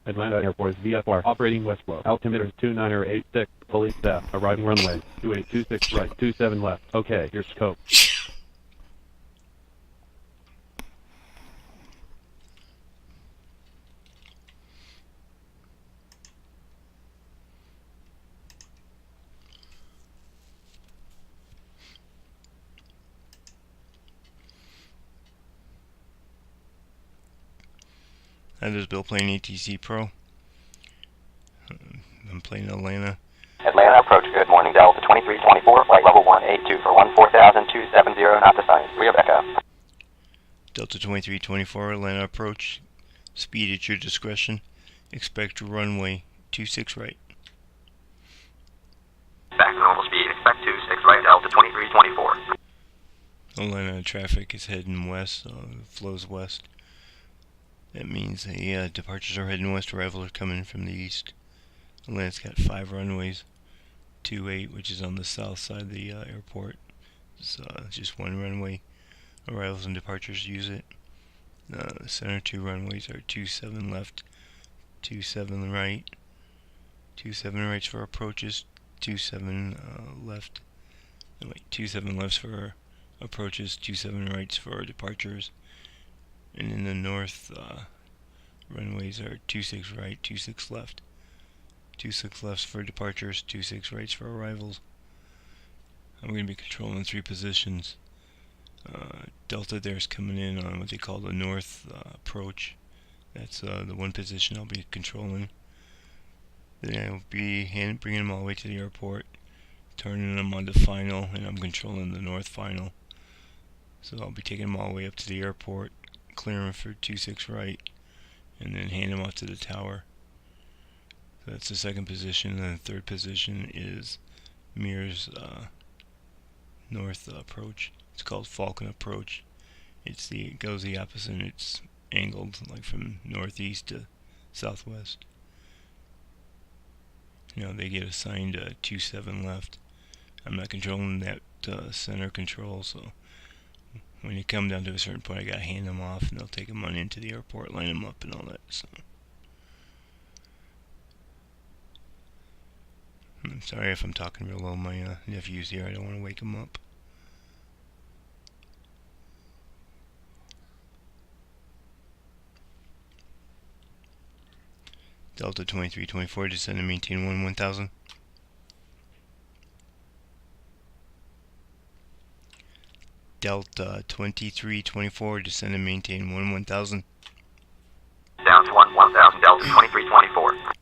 Atlanta Airport is VFR. Operating west flow. Altimeter is 2986. Fully staffed. Arriving runway 2826 right, 27 left. Okay, your scope. Hi, this is Bill playing ATCpro. I'm playing Atlanta. Atlanta approach, good morning. Delta 2324, flight level 182 for 14,270, not to sign. Rebecca. Delta 2324, Atlanta approach. Speed at your discretion. Expect runway 26 right. Back to normal speed, expect 26 right, Delta 2324. Atlanta traffic is heading west, flows west. That means the departures are heading west, arrivals are coming from the east. Atlanta's got 5 runways, 28, which is on the south side of the airport. It's just 1 runway. Arrivals and departures use it. The center 2 runways are 27 left, 27 right, 27 rights for approaches, 27 left. No, wait, 27 lefts for approaches, 27 rights for departures. And in the north, runways are 26 right, 26 left. 26 lefts for departures, 26 rights for arrivals. I'm going to be controlling 3 positions. Delta there is coming in on what they call the north approach. That's the 1 position I'll be controlling. Then I'll be bringing them all the way to the airport, turning them onto final, and I'm controlling the north final. So I'll be taking them all the way up to the airport, clearing for 26 right, and then hand them off to the tower. So that's the 2nd position, and the 3rd position is Mir's north approach. It's called Falcon approach. It goes the opposite, and it's angled like from northeast to southwest. They get assigned 27 left. I'm not controlling that center control, so when you come down to a certain point, I gotta hand them off, and they'll take them on into the airport, line them up, and all that. So I'm sorry if I'm talking real low. My nephew's here. I don't want to wake him up. Delta 2324, descend and maintain 1000. Delta 2324, descend and maintain 1000. Down to 1000, Delta 2324.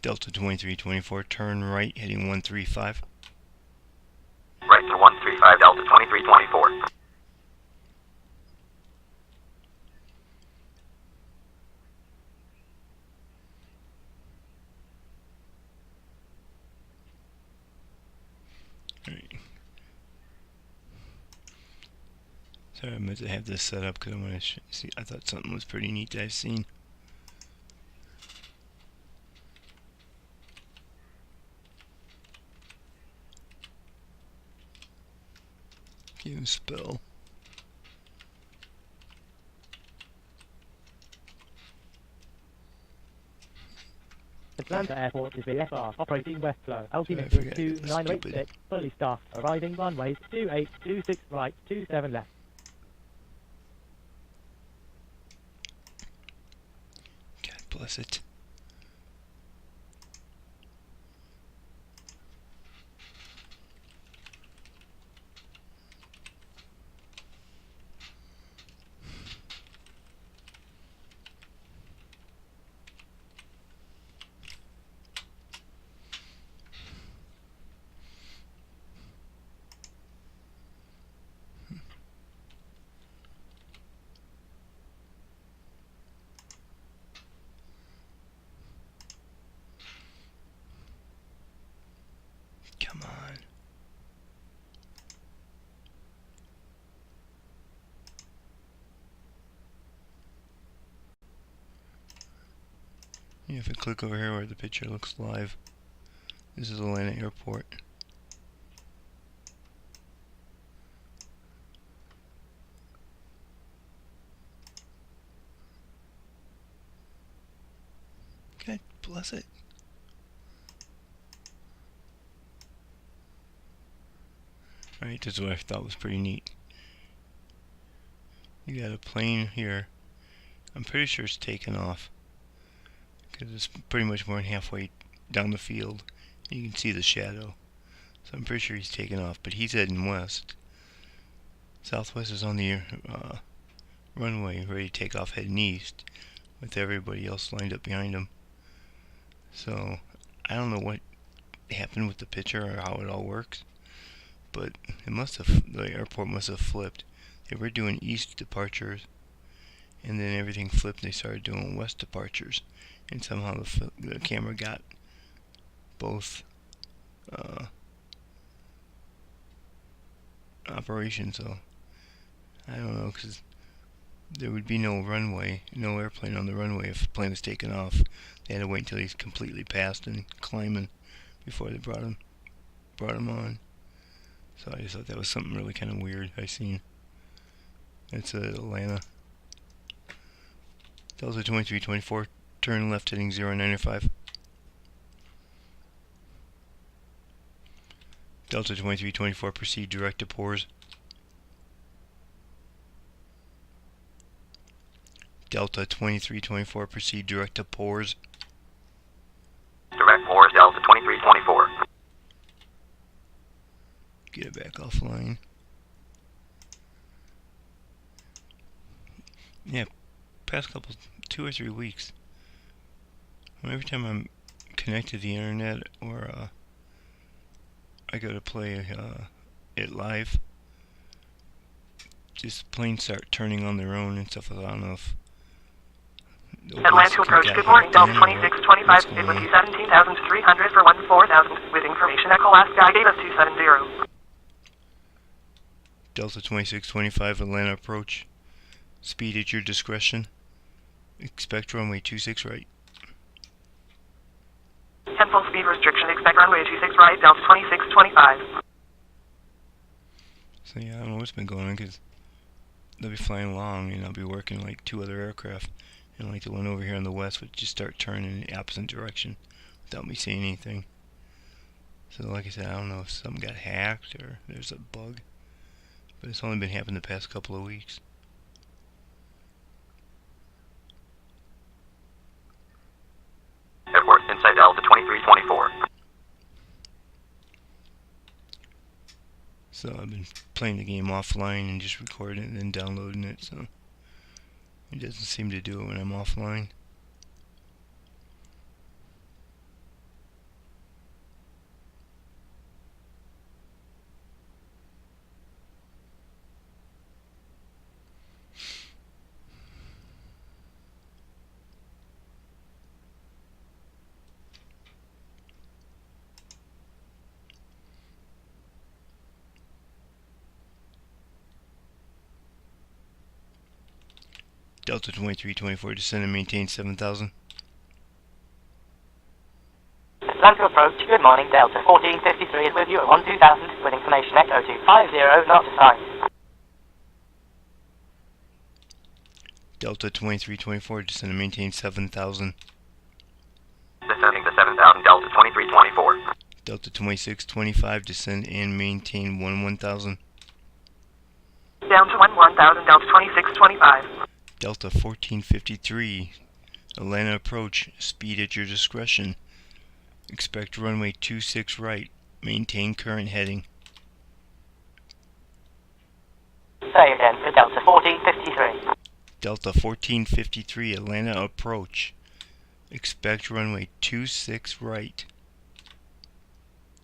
Delta 2324, turn right, heading 135. Right to 135, Delta 2324. Alright. Sorry, I meant to have this set up because I want to see. I thought something was pretty neat that I've seen. Give him a spell. Atlanta Airport is VFR, operating west flow. Altimeter is 2986, fully staffed. Arriving runways 2826 right, 27 left. bless it. Come on. Yeah, if I click over here where the picture looks live, this is Atlanta Airport. God bless it. Alright, this is what I thought was pretty neat. You got a plane here. I'm pretty sure it's taken off, because it's pretty much more than halfway down the field. You can see the shadow. So I'm pretty sure he's taken off, but he's heading west. Southwest is on the runway, ready to take off heading east, with everybody else lined up behind him. So I don't know what happened with the picture or how it all works, but it must have, the airport must have flipped. They were doing east departures, and then everything flipped and they started doing west departures, and somehow the camera got both operations. So I don't know, because there would be no runway, no airplane on the runway if the plane was taken off. They had to wait until he's completely passed and climbing before they brought him on. So I just thought that was something really kind of weird I seen. It's Atlanta. Delta 2324, turn left heading 095. Delta 2324, proceed direct to Pores. Delta 2324, proceed direct to Pores. Direct Pores, Delta 2324. Get it back offline. Yeah, past couple, 2 or 3 weeks. Every time I'm connected to the internet or I go to play it live, just planes start turning on their own and stuff. I don't know if Atlanta approach, good morning, Delta 2625, it would be 17,300 for 14,000, with information Echo last guy gave us 270. Delta 2625, Atlanta approach, speed at your discretion, expect runway 26 right. 10 full speed restriction, expect runway 26 right, Delta 2625. So yeah, I don't know what's been going on, because they'll be flying along and I'll be working like 2 other aircraft, and like the one over here on the west would just start turning in the opposite direction without me seeing anything. So like I said, I don't know if something got hacked or there's a bug, but it's only been happening the past couple of weeks. Airport, inside Delta 2324. So I've been playing the game offline and just recording it and then downloading it, so it doesn't seem to do it when I'm offline. Delta 2324, descend and maintain 7,000. Atlanta approach, good morning, Delta 1453 is with you at 12,000, with information Echo 250, not assigned. Delta 2324, descend and maintain 7,000. Descending to 7,000, Delta 2324. Delta 2625, descend and maintain 11,000. Down to 11,000, Delta 2625. Delta 1453, Atlanta approach, speed at your discretion. Expect runway 26 right. Maintain current heading. Say again for Delta 1453. Delta 1453, Atlanta approach. Expect runway 26 right.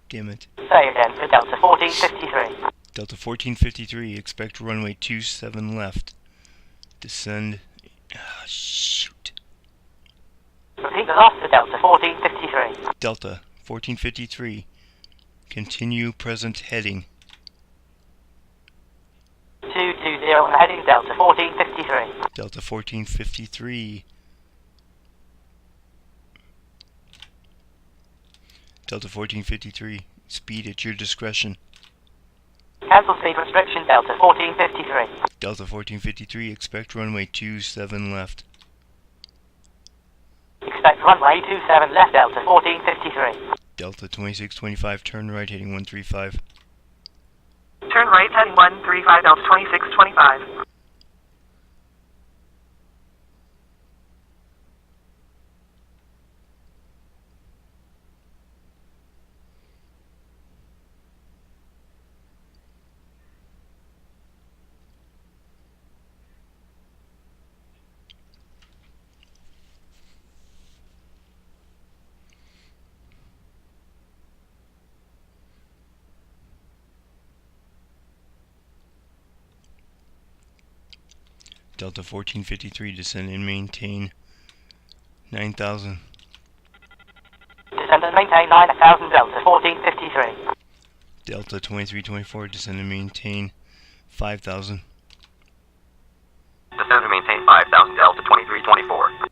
Damn it. Say again for Delta 1453. Delta 1453, expect runway 27 left. Descend. Ah, shoot. Repeat the last for Delta 1453. Delta 1453, continue present heading. 220 on the heading Delta 1453. Delta 1453. Delta 1453, speed at your discretion. Cancel speed restriction Delta 1453. Delta 1453, expect runway 27 left. Expect runway 27 left Delta 1453. Delta 2625, turn right heading 135. Turn right heading 135 Delta 2625. Delta 1453, descend and maintain 9,000. Descend and maintain 9,000 Delta 1453. Delta 2324, descend and maintain 5,000. Descend and maintain 5,000 Delta 2324.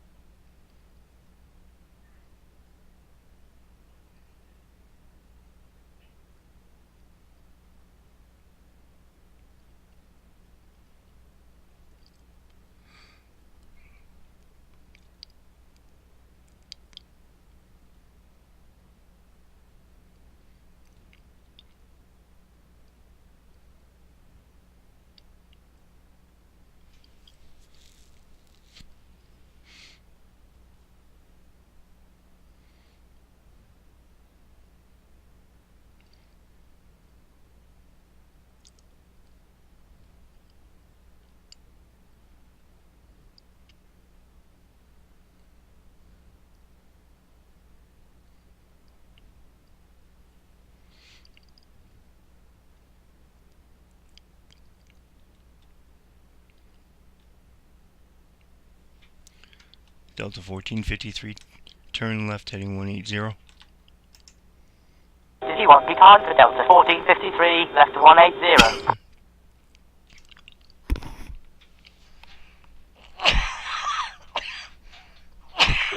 Delta 1453, turn left heading 180. Did you want me time for Delta 1453 left to 180?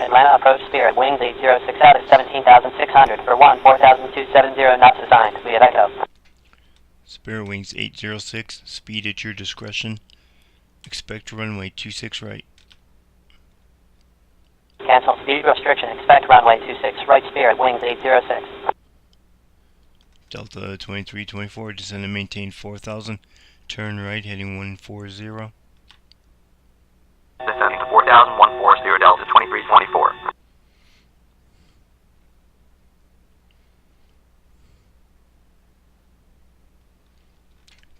Atlanta approach Spirit, wings 806 out at 17,600 for 14,270 knots assigned. We have echo. Spirit wings 806, speed at your discretion. Expect runway 26 right. Cancel speed restriction, expect runway 26 right Spirit, wings 806. Delta 2324, descend and maintain 4,000. Turn right heading 140. Descend to 4,140 Delta 2324.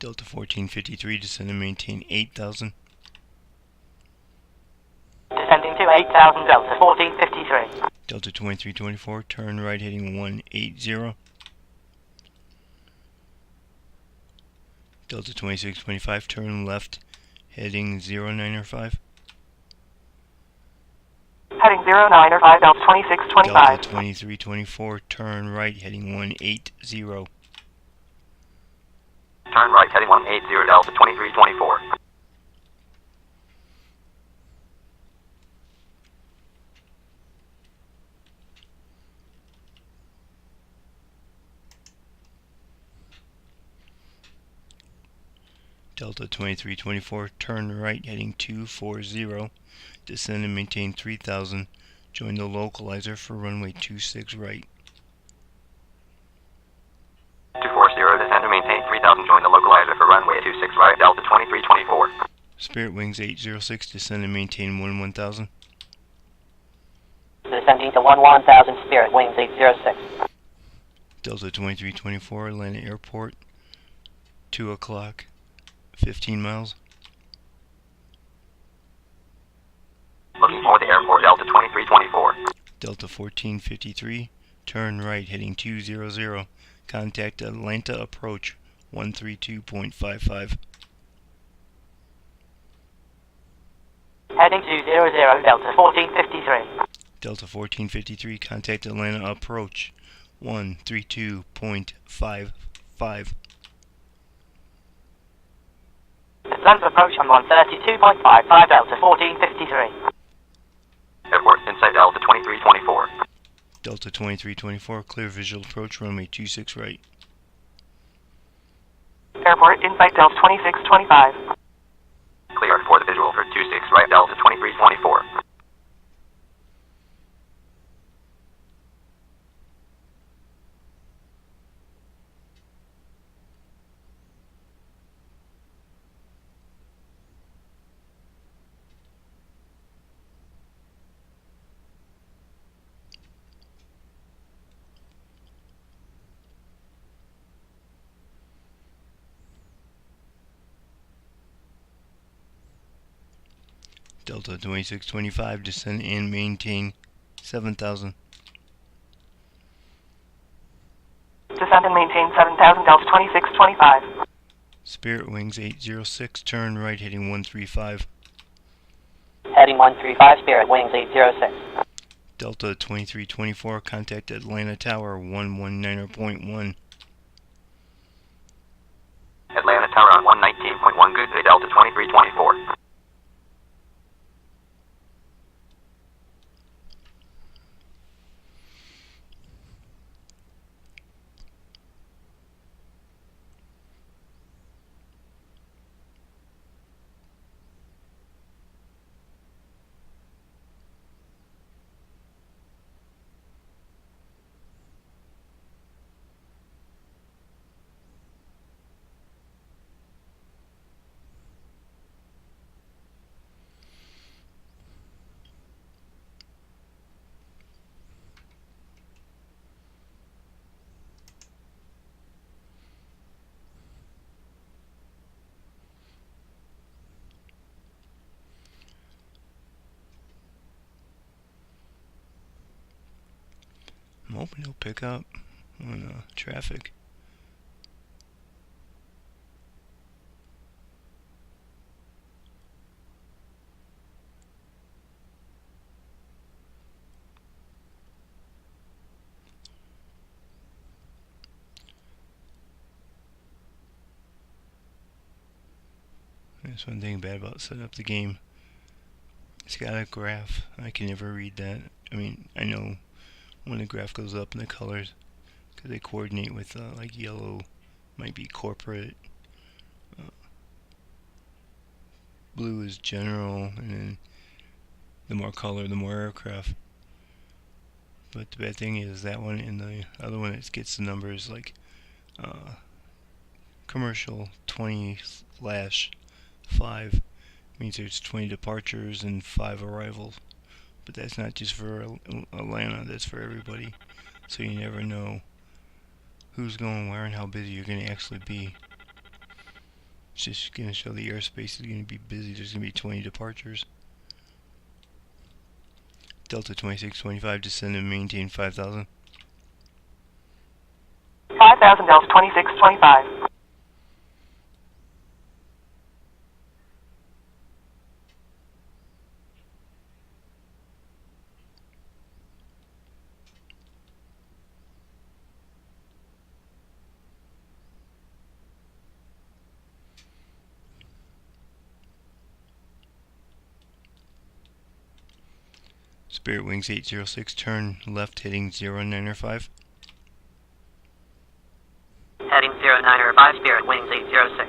Delta 1453, descend and maintain 8,000. Descending to 8,000 Delta 1453. Delta 2324, turn right heading 180. Delta 2625, turn left heading 095. Heading 095 Delta 2625. Delta 2324, turn right heading 180. Turn right heading 180 Delta 2324. Delta 2324, turn right heading 240. Descend and maintain 3,000. Join the localizer for runway 26 right. 240, descend and maintain 3,000. Join the localizer for runway 26 right, Delta 2324. Spirit wings 806, descend and maintain 1,000. descending to 1000 Spirit, wings 806. Delta 2324, Atlanta Airport, 2 o'clock, 15 miles. Looking for the airport, Delta 2324. Delta 1453, turn right heading 200. Contact Atlanta approach 132.55. Heading 200, Delta 1453. Delta 1453, contact Atlanta approach 132.55. Atlanta approach on 132.55, Delta 1453. Airport, inside Delta 2324. Delta 2324, clear visual approach runway 26 right. Airport, inside Delta 2625. Clear for the visual for 26 right, Delta 2324. Delta 2625, descend and maintain 7,000. Descend and maintain 7000, Delta 2625. Spirit Wings 806, turn right heading 135. Heading 135, Spirit, wings 806. Delta 2324, contact Atlanta Tower 119.1. Atlanta Tower on 119.1, good day, Delta 2324. I'm hoping he'll pick up on traffic. That's one thing bad about setting up the game. It's got a graph. I can never read that. I mean, I know when the graph goes up in the colors, because they coordinate with like yellow might be corporate, blue is general, and then the more color, the more aircraft. But the bad thing is that one and the other one, it gets the numbers like commercial 20/5 means there's 20 departures and 5 arrivals. But that's not just for Atlanta, that's for everybody. So you never know who's going where and how busy you're going to actually be. It's just going to show the airspace is going to be busy. There's going to be 20 departures. Delta 2625, descend and maintain 5,000. 5000, Delta 2625. Spirit Wings 806, turn left heading 095. Heading 095, Spirit, wings 806.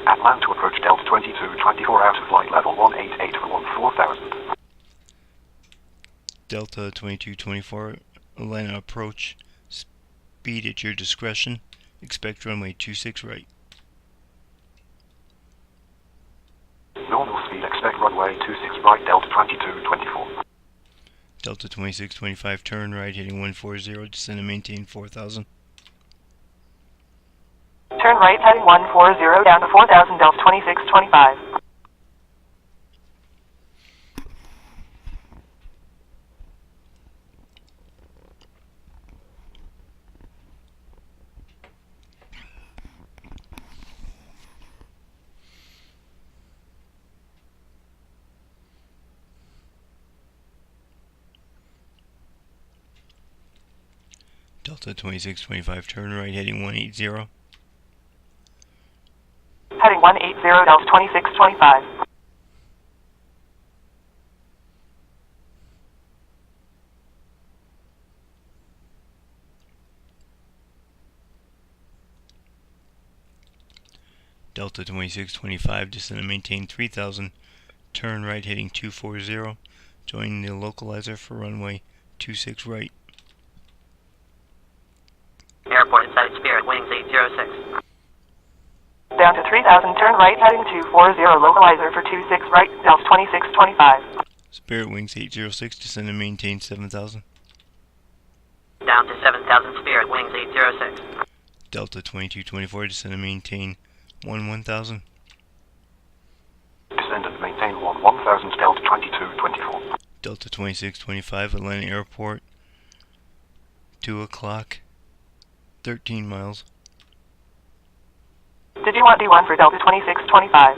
Atlanta approach Delta 2224 out of flight level 188 for 14,000. Delta 2224, Atlanta approach, speed at your discretion, expect runway 26 right. Normal speed, expect runway 26 right, Delta 2224. Delta 2625, turn right heading 140, descend and maintain 4,000. Turn right heading 140 down to 4,000, Delta 2625. Delta 2625, turn right heading 180. Heading 180, Delta 2625. Delta 2625, descend and maintain 3,000, turn right heading 240, join the localizer for runway 26 right. Airport inside Spirit, wings 806. Down to 3,000, turn right heading 240, localizer for 26 right, Delta 2625. Spirit wings 806, descend and maintain 7,000. Down to 7,000, Spirit, wings 806. Delta 2224, descend and maintain 1,000. Descend and maintain 1,000, Delta 2224. Delta 2625, Atlanta Airport, 2 o'clock, 13 miles. Did you want D1 for Delta 2625?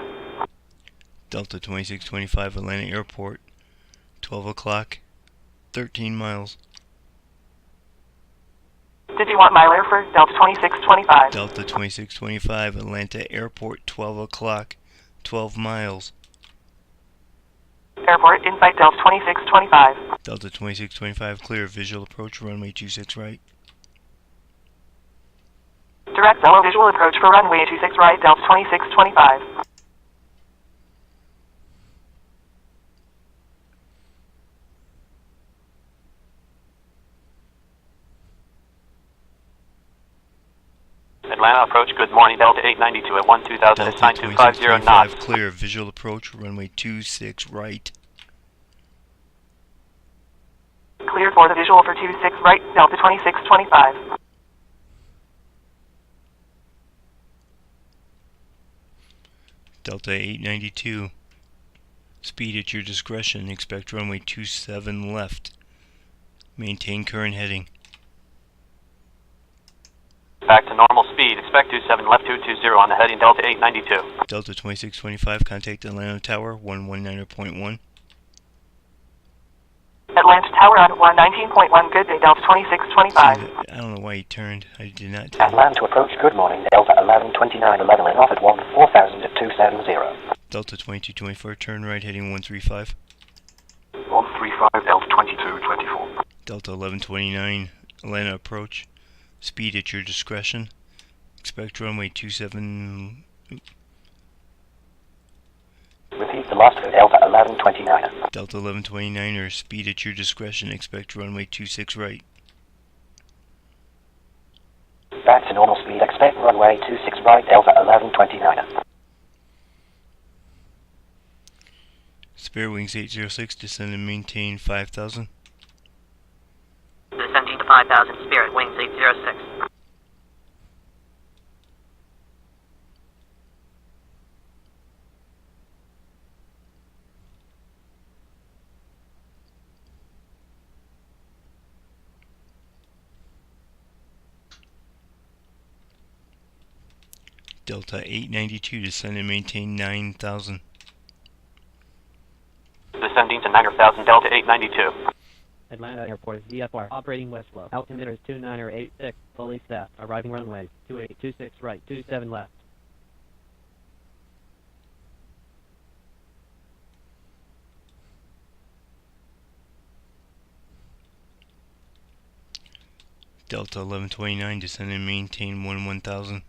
Delta 2625, Atlanta Airport, 12 o'clock, 13 miles. Did you want Miler for Delta 2625? Delta 2625, Atlanta Airport, 12 o'clock, 12 miles. Airport inside Delta 2625. Delta 2625, clear, visual approach, runway 26 right. Direct Zello visual approach for runway 26 right, Delta 2625. Atlanta approach, good morning, Delta 892 at 12,000, it's Delta 9250 knots. 2625, clear, visual approach, runway 26 right. Cleared for the visual for 26 right, Delta 2625. Delta 892, speed at your discretion, expect runway 27 left. Maintain current heading. Back to normal speed, expect 27 left 220 on the heading Delta 892. Delta 2625, contact Atlanta Tower 119.1. Atlanta Tower on 119.1, good day, Delta 2625. I don't know why he turned. I did not turn. Atlanta approach, good morning, Delta 112911 and off at 4,000 at 270. Delta 2224, turn right heading 135. 135, Delta 2224. Delta 1129, Atlanta approach, speed at your discretion, expect runway 27. Repeat the last of Delta 1129. Delta 1129, or speed at your discretion, expect runway 26 right. Back to normal speed, expect runway 26 right, Delta 1129. Spirit wings 806, descend and maintain 5,000. Descending to 5,000, Spirit, wings 806. Delta 892, descend and maintain 9,000. Descending to 9,000, Delta 892. Atlanta Airport VFR operating west flow. Altimeter is 2986, fully staffed. Arriving runway 2826 right, 27 left. Delta 1129, descend and maintain 1,000.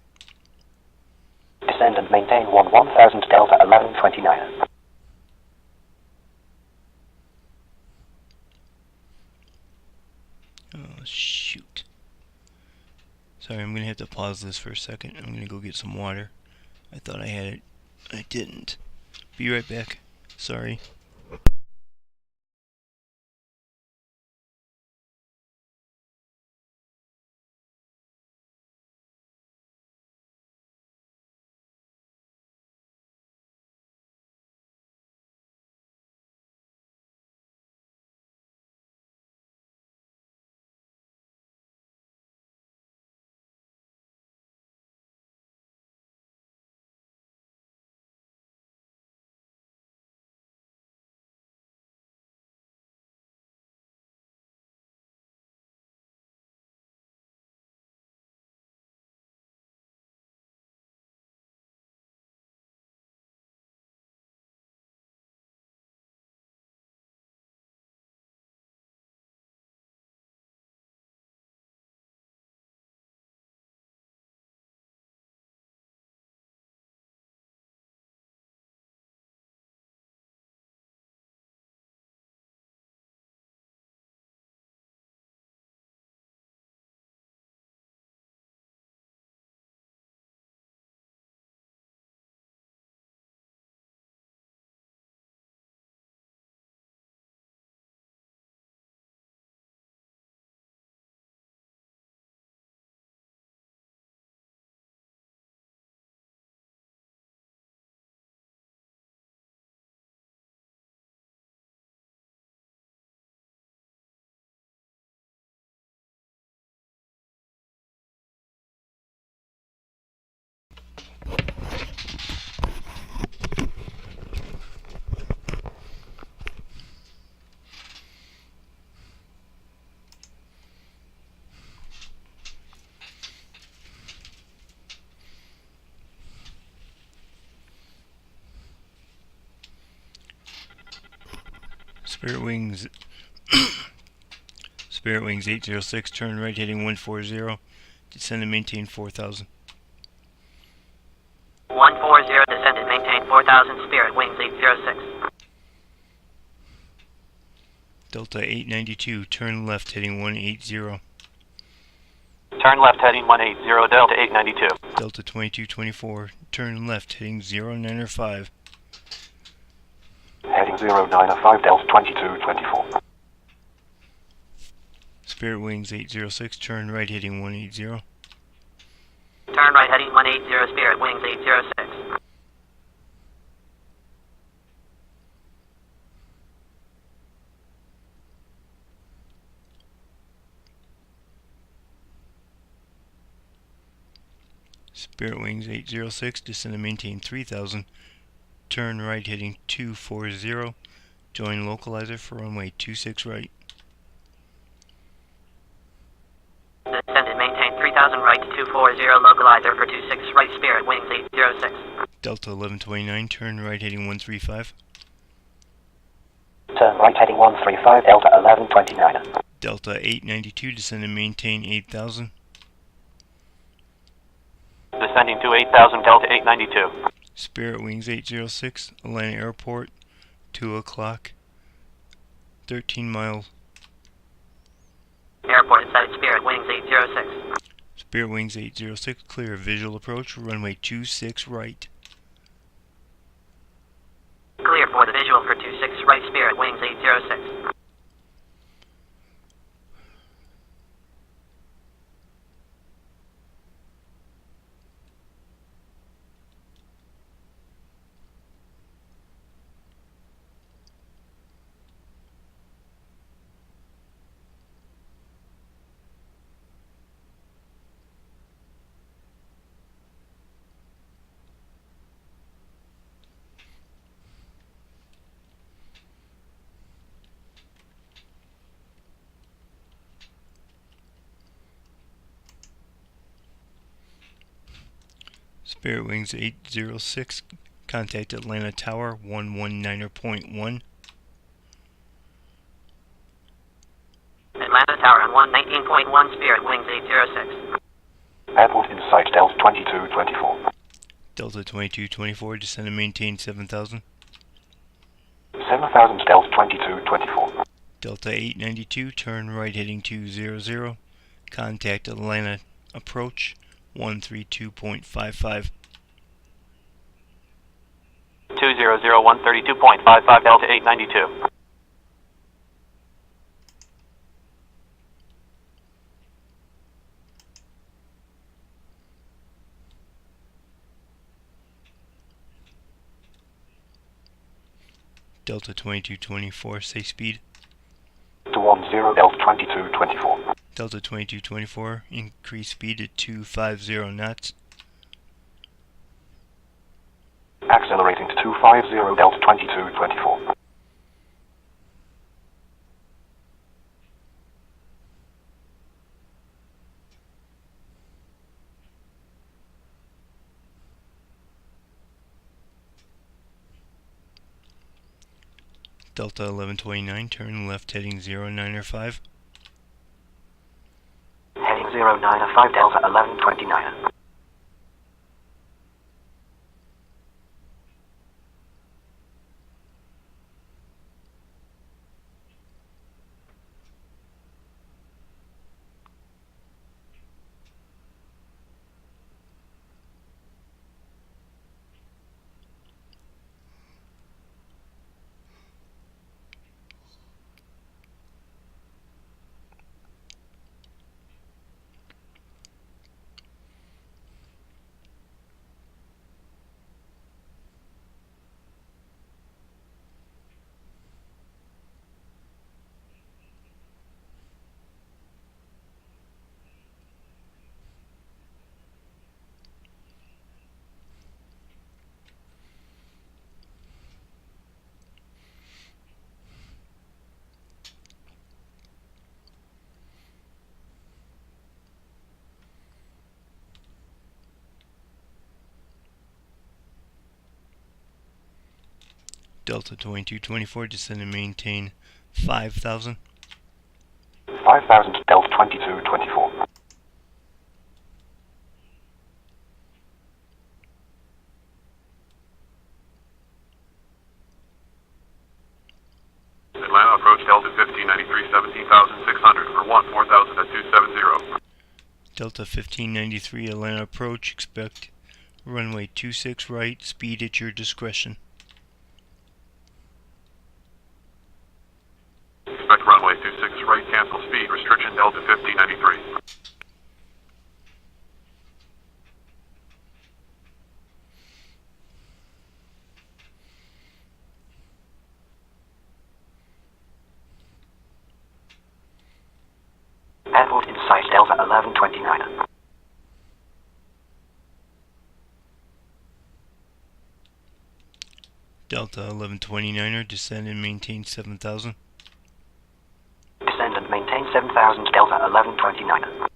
Descend and maintain maintain 1000 Delta 1129. Oh, shoot. Sorry, I'm gonna have to pause this for a second. I'm gonna go get some water. I thought I had it. I didn't. Be right back. Sorry. Spirit Wings Spirit Wings 806, turn right heading 140, descend and maintain 4000. 140, descend and maintain 4000, Spirit Wings 806. Delta 892, turn left heading 180. Turn left heading 180, Delta 892. Delta 2224, turn left heading 095. Heading 095, Delta 2224. Spirit Wings 806, turn right heading 180. Turn right heading 180, Spirit Wings 806. Spirit Wings 806, descend and maintain 3000. Turn right heading 240. Join localizer for runway 26 right. Descend and maintain 3000 right to 240, localizer for 26 right, Spirit Wings 806. Delta 1129, turn right heading 135. Turn right heading 135, Delta 1129. Delta 892, descend and maintain 8000. Descending to 8000, Delta 892. Spirit Wings 806, Atlanta Airport, 2 o'clock, 13 miles. Airport inside Spirit Wings 806. Spirit Wings 806, clear visual approach, runway 26 right. Clear for the visual for 26 right, Spirit Wings 806. Spirit Wings 806, contact Atlanta Tower 119.1. Atlanta Tower on 119.1, Spirit Wings 806. Airport in sight, Delta 2224. Delta 2224, descend and maintain 7000. 7000 Delta 2224. Delta 892, turn right heading 200. Contact Atlanta approach 132.55. 200-132.55 Delta 892. Delta 2224, say speed. 210 Delta 2224. Delta 2224, increase speed to 250 knots. Accelerating to 250 Delta 2224. Delta 1129, turn left heading 095. Heading 095 Delta 1129. Delta 2224, descend and maintain 5000. 5000 Delta 2224. Atlanta approach Delta 1593, 17,600 for 14,000 at 270. Delta 1593, Atlanta approach, expect runway 26 right, speed at your discretion. Expect runway 26 right, cancel speed, restriction Delta 1593. Airport in sight Delta 1129. Delta 1129er, descend and maintain 7000. Descend and maintain 7000 Delta 1129.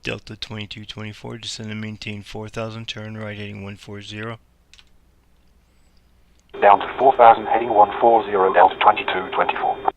Delta 2224, descend and maintain 4000, turn right heading 140. Down to 4000 heading 140 Delta 2224.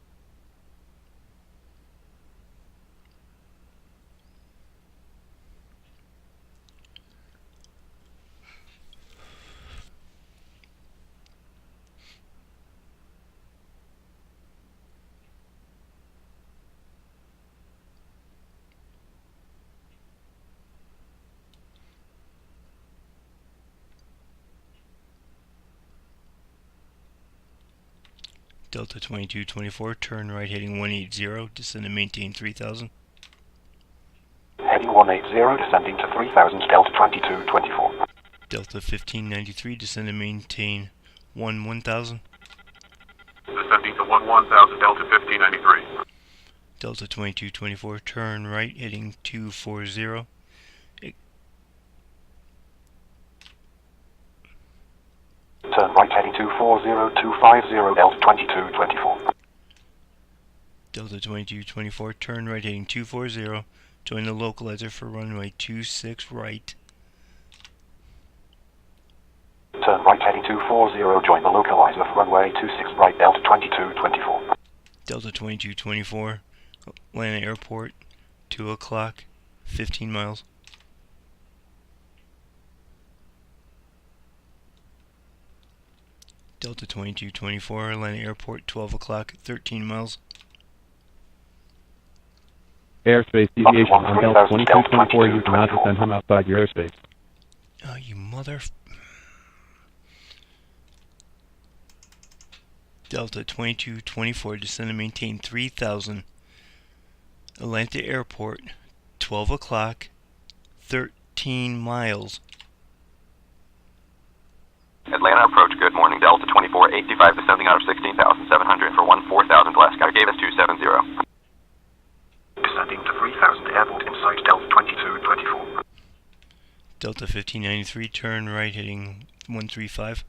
Delta 2224, turn right heading 180, descend and maintain 3000. Heading 180, descending to 3000 Delta 2224. Delta 1593, descend and maintain 1000. Descending to 11,000 Delta 1593. Delta 2224, turn right heading 240. Turn right heading 240, 250 Delta 2224. Delta 2224, turn right heading 240. Join the localizer for runway 26 right. Turn right heading 240, join the localizer for runway 26 right Delta 2224. Delta 2224, Atlanta Airport, 2 o'clock, 15 miles. Delta 2224, Atlanta Airport, 12 o'clock, 13 miles. Airspace deviation on Delta 2224. You cannot descend him outside your airspace. Oh, you mother... Delta 2224, descend and maintain 3000. Atlanta Airport, 12 o'clock, 13 miles. Atlanta approach, good morning, Delta 2485, descending out of 16,700 for 14,000 left. Sky gave us 270. Descending to 3,000, airport inside Delta 2224. Delta 1593, turn right heading 135.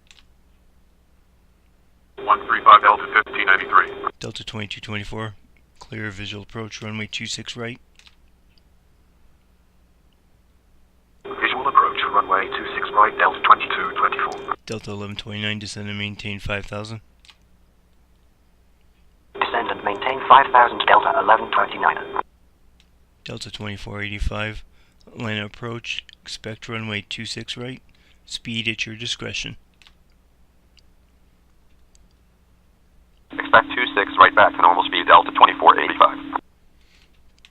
135, Delta 1593. Delta 2224, clear visual approach, runway 26 right. Visual approach, runway 26 right, Delta 2224. Delta 1129, descend and maintain 5000. Descend and maintain 5,000, Delta 1129. Delta 2485, Atlanta approach, expect runway 26 right, speed at your discretion. Expect 26 right back to normal speed, Delta 2485.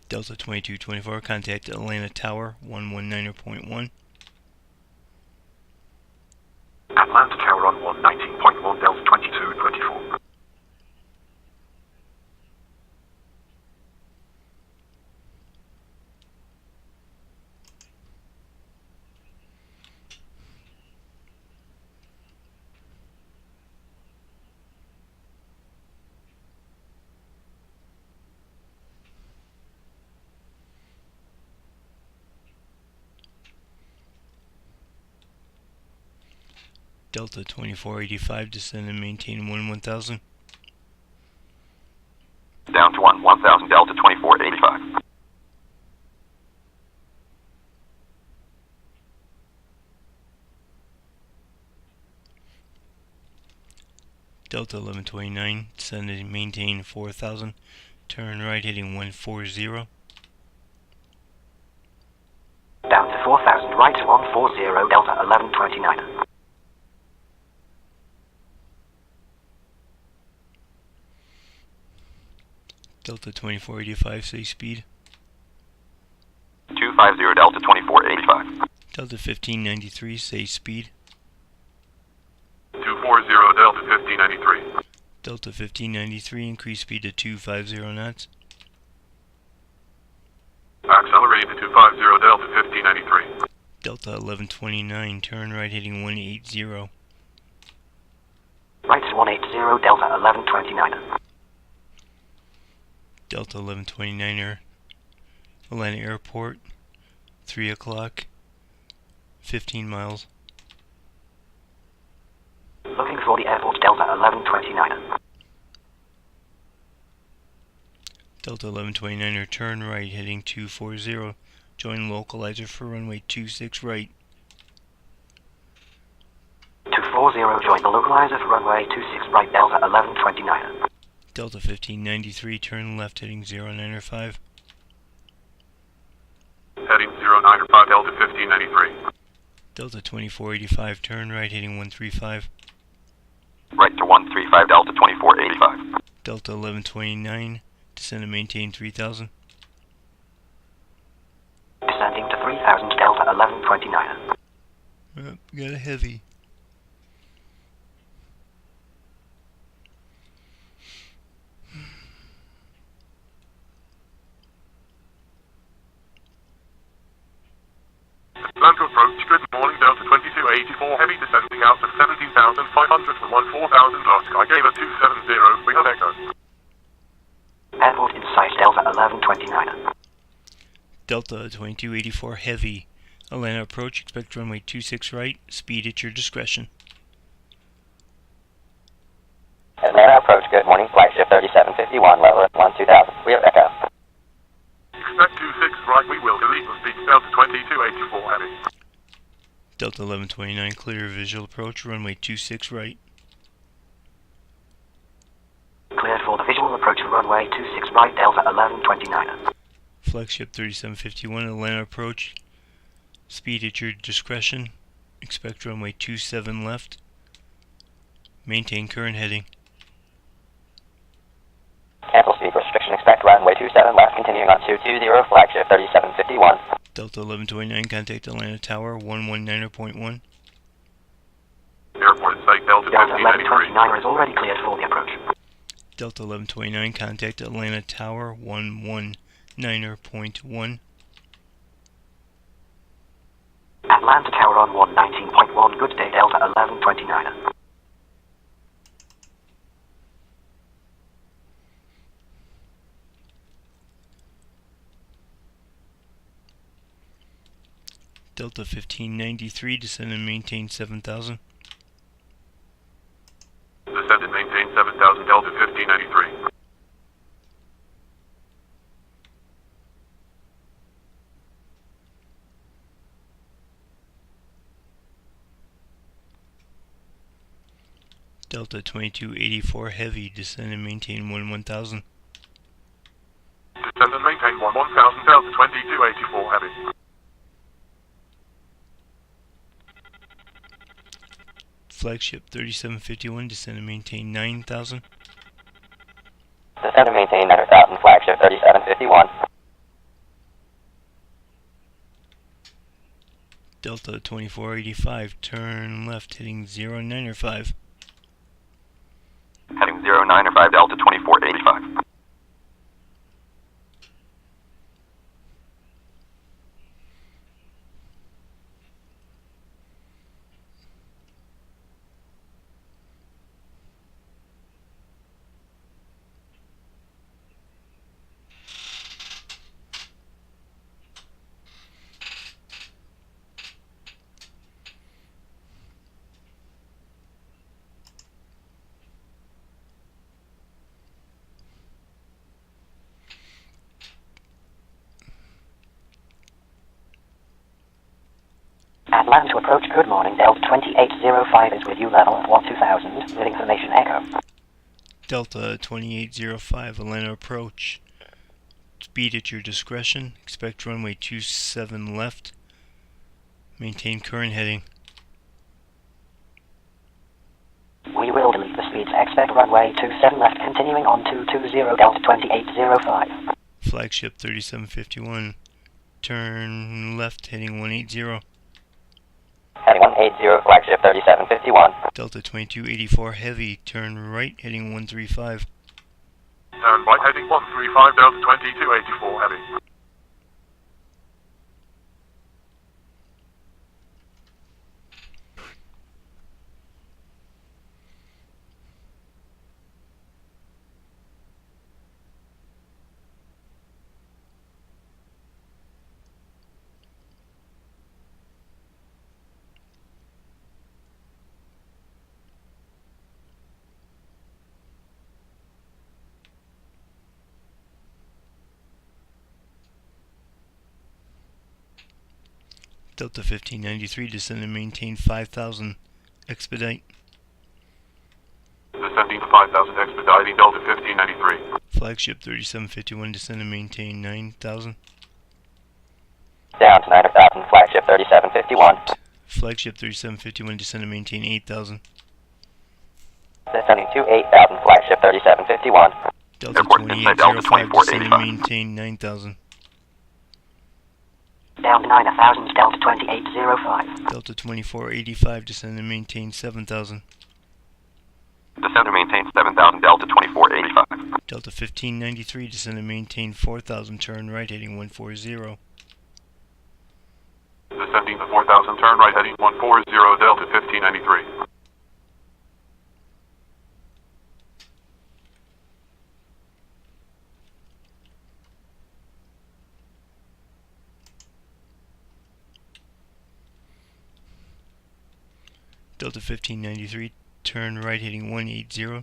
Delta 2224, contact Atlanta Tower 119.1. Atlanta Tower on 119.1, Delta 2224. Delta 2485, descend and maintain 1000. Down to 1000, Delta 2485. Delta 1129, descend and maintain 4000. Turn right heading 140. Down to 4,000, right 140, Delta 1129. Delta 2485, say speed. 250, Delta 2485. Delta 1593, say speed. 240, Delta 1593. Delta 1593, increase speed to 250 knots. Accelerating to 250, Delta 1593. Delta 1129, turn right heading 180. Right 180, Delta 1129. Delta 1129er, Atlanta Airport, 3 o'clock, 15 miles. Looking for the airport, Delta 1129. Delta 1129er, turn right heading 240. Join localizer for runway 26 right. 240, join the localizer for runway 26 right, Delta 1129. Delta 1593, turn left heading 095. Heading 095, Delta 1593. Delta 2485, turn right heading 135. Right to 135, Delta 2485. Delta 1129, descend and maintain 3000. Descending to 3,000, Delta 1129. Got a heavy. Atlanta approach, good morning, Delta 2284, heavy descending out of 17,500 for 14,000 lost. Sky gave us 270, we have echo. Airport in sight, Delta 1129. Delta 2284 heavy. Atlanta approach, expect runway 26 right, speed at your discretion. Atlanta approach, good morning, flight shift 3751, level at 12000. We have echo. Expect 26 right, we will delete the speed, Delta 2284 heavy. Delta 1129, clear visual approach, runway 26 right. Cleared for the visual approach of runway 26 right, Delta 1129. Flagship 3751, Atlanta approach. Speed at your discretion. Expect runway 27 left. Maintain current heading. Cancel speed restriction. Expect runway 27 left. Continuing on 220. Flagship 3751. Delta 1129, contact Atlanta Tower 119.1. Airport in sight, Delta Delta 1593. 1129 is already cleared for the approach. Delta 1129, contact Atlanta Tower 119.1. Atlanta Tower on 119.1. Good day, Delta 1129. Delta 1593, descend and maintain 7,000. Descend and maintain 7,000, Delta 1593. Delta 2284, heavy, descend and maintain 1,000. Descend and maintain 1,000, Delta 2284 heavy. Flagship 3751, descend and maintain 9,000. Descend and maintain 9,000. Flagship 3751. Delta 2485, turn left, heading 095. Heading 095, Delta 2485. Atlanta approach, good morning, Delta 2805 is with you, level 2000, with information echo. Delta 2805, Atlanta approach. Speed at your discretion. Expect runway 27 left. Maintain current heading. We will delete the speeds, expect runway 27 left, continuing on 220, Delta 2805. Flagship 3751, turn left, heading 180. Heading 180, Flagship 3751. Delta 2284, heavy, turn right, heading 135. Turn right, heading 135, Delta 2284 heavy. Delta 1593, descend and maintain 5,000. Expedite. Descending to 5,000, expediting, Delta 1593. Flagship 3751, descend and maintain 9,000. Down to 9,000, Flagship 3751. Flagship 3751, descend and maintain 8,000. Descending to 8,000, Flagship 3751. Delta Airport inside, 2805, Delta descend and 2485. maintain 9,000. Down to 9,000, Delta 2805. Delta 2485, descend and maintain 7,000. Descend and maintain 7,000, Delta 2485. Delta 1593, descend and maintain 4,000, turn right, heading 140. Descending to 4,000, turn right, heading 140, Delta 1593. Delta 1593, turn right, heading 180.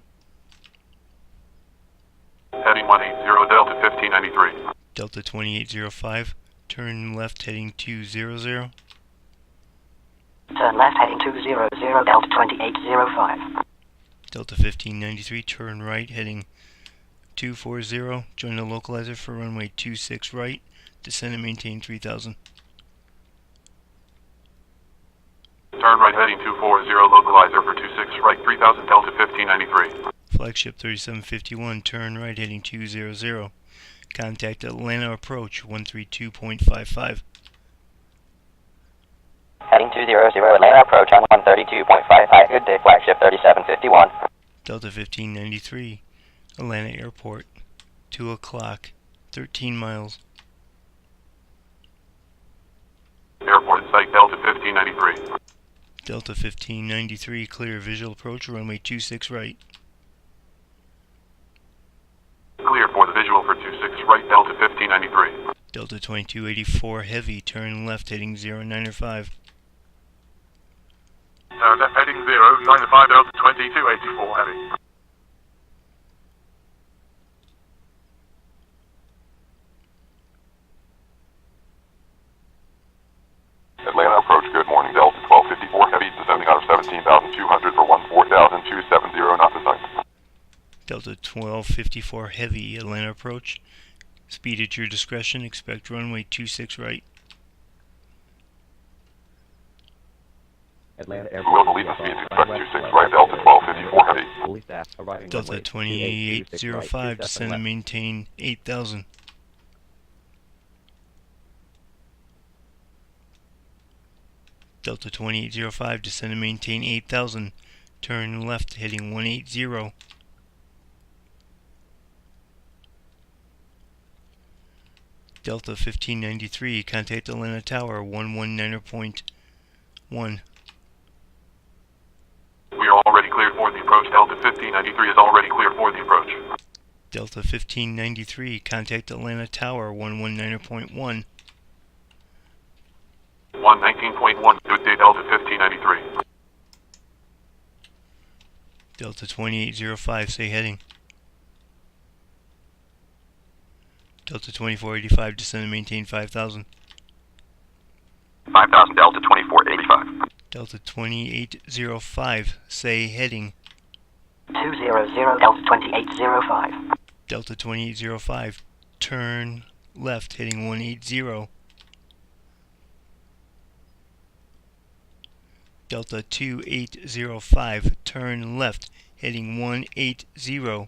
Heading 180, Delta 1593. Delta 2805, turn left, heading 200. Turn left, heading 200, Delta 2805. Delta 1593, turn right, heading 240. Join the localizer for runway 26 right. descend and maintain 3000. Turn right heading 240, localizer for 26 right, 3000 Delta 1593. Flagship 3751, turn right heading 200. Contact Atlanta approach 132.55. Heading 200, Atlanta approach on 132.55. Good day, flagship 3751. Delta 1593, Atlanta Airport, 2 o'clock, 13 miles. Airport site Delta 1593. Delta 1593, clear visual approach, runway 26 right. Clear for the visual for 26 right, Delta 1593. Delta 2284, heavy, turn left heading 095. Left heading 095, Delta 2284, heavy. Atlanta approach, good morning, Delta 1254 heavy, descending out of 17,200 for 14,270, not assigned. Delta 1254 heavy, Atlanta approach. Speed at your discretion, expect runway 26 right. Atlanta Who will believe the speed, expect 26 right, Delta 1254 heavy. Police staff arriving Delta runway 2805, 2826 descend and maintain 8000. Delta 2805, descend and maintain 8000. Turn left heading 180. Delta 1593, contact Atlanta Tower 119.1. We are already cleared for the approach. Delta 1593 is already cleared for the approach. Delta 1593, contact Atlanta Tower 119.1. 119.1, good day, Delta 1593. Delta 2805, say heading. Delta 2485, descend and maintain 5000. 5000 Delta 2485. Delta 2805, say heading. 200 Delta 2805. Delta 2805, turn left heading 180. Delta 2805, turn left heading 180.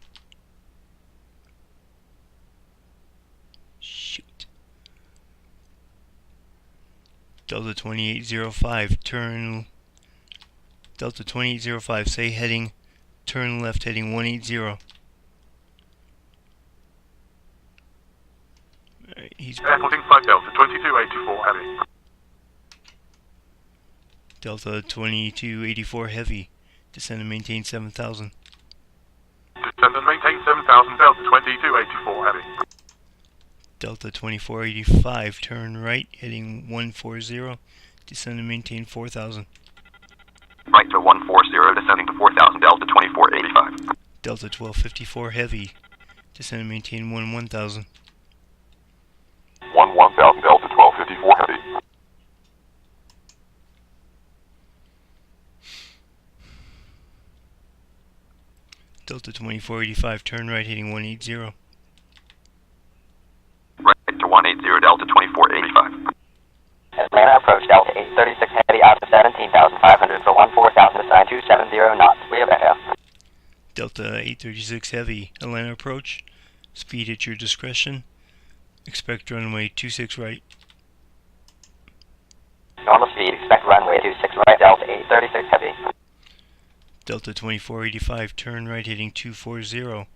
Shoot. Delta 2805, turn. Delta 2805, say heading, turn left heading 180. Alright, he's Echoing flight Delta 2284 heavy. Delta 2284 heavy, descend and maintain 7000. Descend and maintain 7000 Delta 2284 heavy. Delta 2485, turn right heading 140, descend and maintain 4000. Right to 140, descending to 4000 Delta 2485. Delta 1254 heavy, descend and maintain 1000. 1000 Delta 1254 heavy. Delta 2485, turn right heading 180. Right to 180 Delta 2485. Atlanta approach Delta 836 heavy out to 17,500 for 14,000 assigned 270 knots. We have echo. Delta 836 heavy, Atlanta approach. Speed at your discretion. Expect runway 26 right. Normal speed, expect runway 26 right Delta 836 heavy. Delta 2485, turn right heading 240.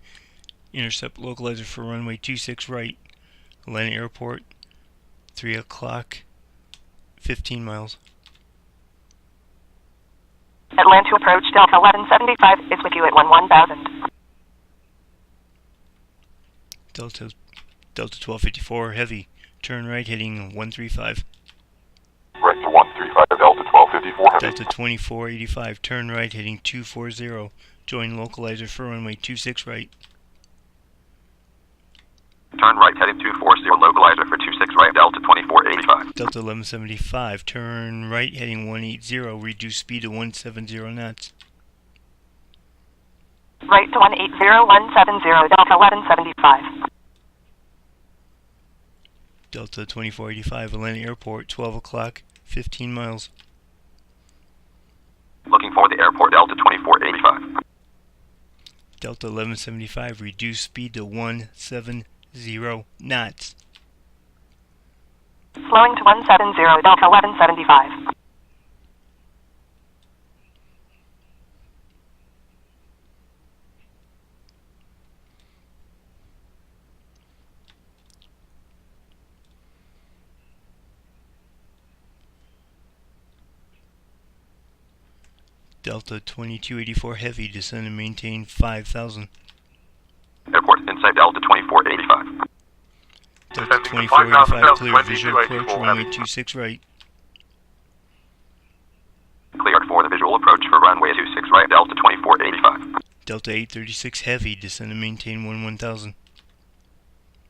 Intercept localizer for runway 26 right. Atlanta Airport, 3 o'clock, 15 miles. Atlanta approach Delta 1175 is with you at 1000. Delta 1254 heavy, turn right heading 135. Right to 135 Delta 1254 heavy. Delta 2485, turn right heading 240. Join localizer for runway 26 right. Turn right heading 240 localizer for 26 right Delta 2485. Delta 1175, turn right heading 180, reduce speed to 170 knots. Right to 180, 170 Delta 1175. Delta 2485, Atlanta Airport, 12 o'clock, 15 miles. Looking for the airport, Delta 2485. Delta 1175, reduce speed to 170 knots. Slowing to 170, Delta 1175. Delta 2284 Heavy, descend and maintain 5,000. Airport inside Delta 2485. Delta Descending to 5,000, 2485, clear, Delta visual approach, 2284 runway heavy. 26 right. Cleared for the visual approach for runway 26 right, Delta 2485. Delta 836 Heavy, descend and maintain 11,000.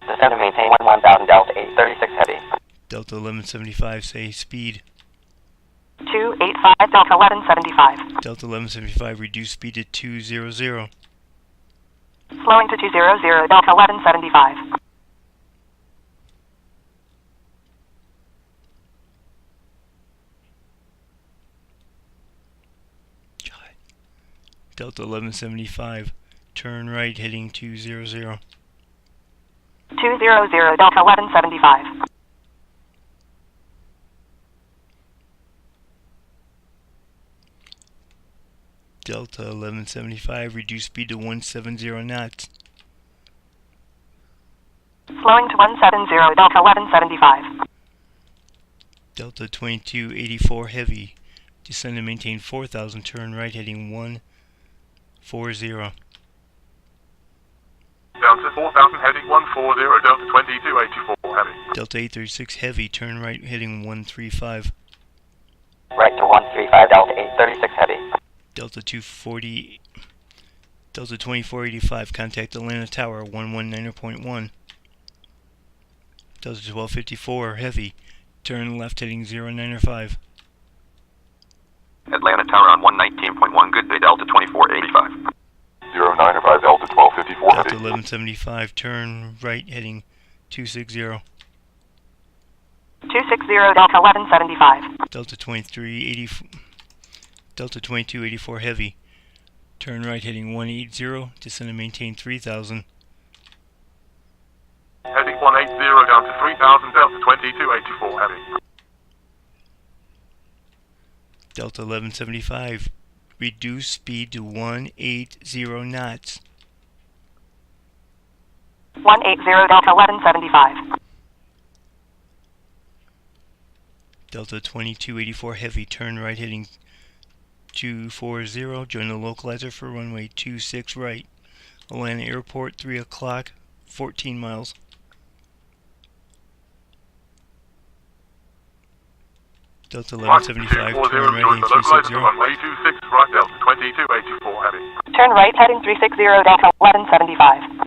Descend and maintain 11,000, Delta 836 Heavy. Delta 1175, say speed. 285, Delta 1175. Delta 1175, reduce speed to 200. Slowing to 200, Delta 1175. Delta 1175, turn right, heading 200. 200, Delta 1175. Delta 1175, reduce speed to 170 knots. Slowing to 170, Delta 1175. Delta 2284 Heavy, descend and maintain 4,000, turn right, heading 140. Down to 4,000, heading 140, Delta 2284 heavy. Delta 836 Heavy, turn right, heading 135. Right to 135, Delta 836 Heavy. Delta 240, Delta 2485, contact Atlanta Tower 119.1. Delta 1254 Heavy, turn left, heading 095. Atlanta Tower on 119.1, good day, Delta 2485. 095 Delta 1254 Delta heavy. 1175, turn right, heading 260. 260, Delta 1175. Delta 2284 Heavy, turn right, heading 180, descend and maintain 3,000. Heading 180 down to 3,000, Delta 2284 heavy. Delta 1175, reduce speed to 180 knots. 180, Delta 1175. Delta 2284 Heavy, turn right, heading 240, join the localizer for runway 26 right. Atlanta Airport, 3 o'clock, 14 miles. Delta 1175, turn right, heading 360. Runway 26 right, Delta 2284 heavy. Turn right, heading 360, Delta 1175.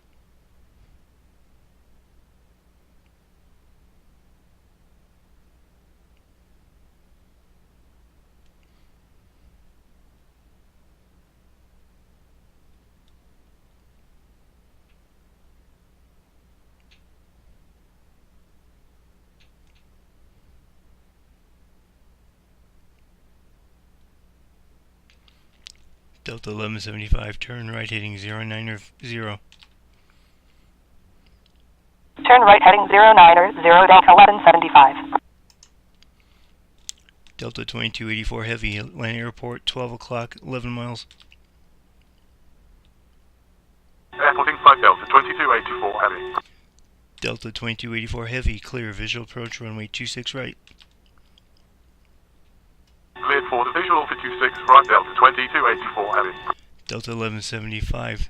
Delta 1175, turn right, heading 090. Turn right, heading 090, Delta 1175. Delta 2284 Heavy, Atlanta Airport, 12 o'clock, 11 miles. Airport inside Delta 2284 heavy. Delta 2284 Heavy, clear, visual approach, runway 26 right. Cleared for the visual for 26 right, Delta 2284 heavy. Delta 1175,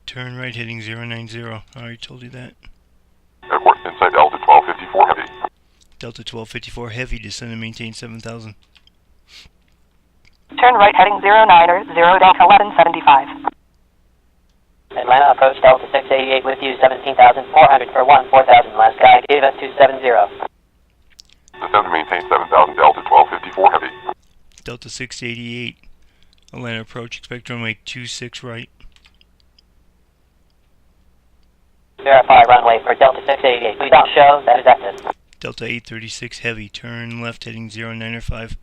turn right, heading 090. I already told you that. Airport inside Delta 1254 heavy. Delta 1254 Heavy, descend and maintain 7,000. Turn right, heading 090, Delta 1175. Atlanta approach Delta 688 with you, 17,400 for 4,000. Last guy gave us 270. Descend to maintain 7,000 Delta 1254 heavy. Delta 688, Atlanta approach, expect runway 26 right. verify runway for Delta 688. We don't show, that is exit. Delta 836 heavy, turn left heading 0905.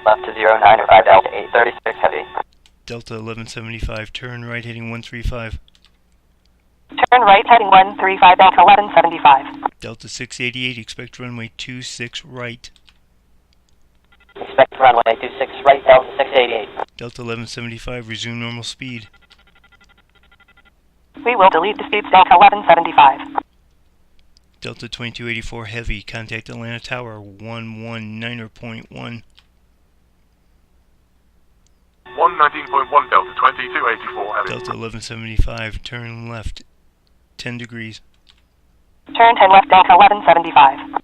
Left to 0905, Delta 836 heavy. Delta 1175, turn right heading 135. Turn right heading 135, Delta 1175. Delta 688, expect runway 26 right. Expect runway 26 right, Delta 688. Delta 1175, resume normal speed. We will delete the speeds, Delta 1175. Delta 2284 heavy, contact Atlanta Tower 119.1. 119.1 Delta 2284 heavy. Delta 1175, turn left 10 degrees. Turn 10 left, Delta 1175.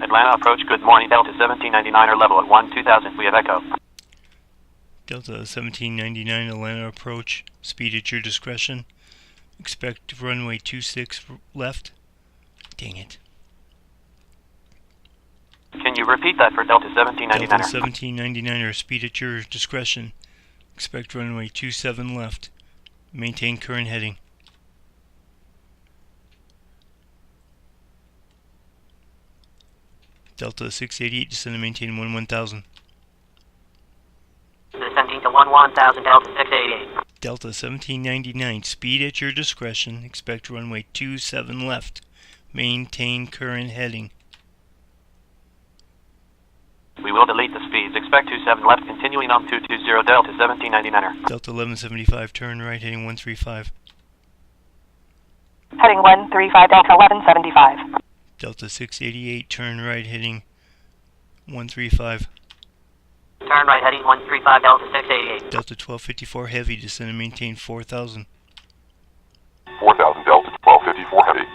Atlanta approach, good morning, Delta 1799er level at 2000, we have echo. Delta 1799 Atlanta approach, speed at your discretion. Expect runway 26 left. Dang it. Can you repeat that for Delta Delta 1799er? 1799er, speed at your discretion. Expect runway 27 left. Maintain current heading. Delta 688, descend and maintain 1000. Descending to 1000, Delta 688. Delta 1799, speed at your discretion. Expect runway 27 left. Maintain current heading. We will delete the speeds. Expect 27 left, continuing on 220 Delta 1799er. Delta 1175, turn right heading 135. Heading 135, Delta 1175. Delta 688, turn right heading 135. Turn right heading 135, Delta 688. Delta 1254 heavy, descend and maintain 4000. 4000 Delta 1254 heavy.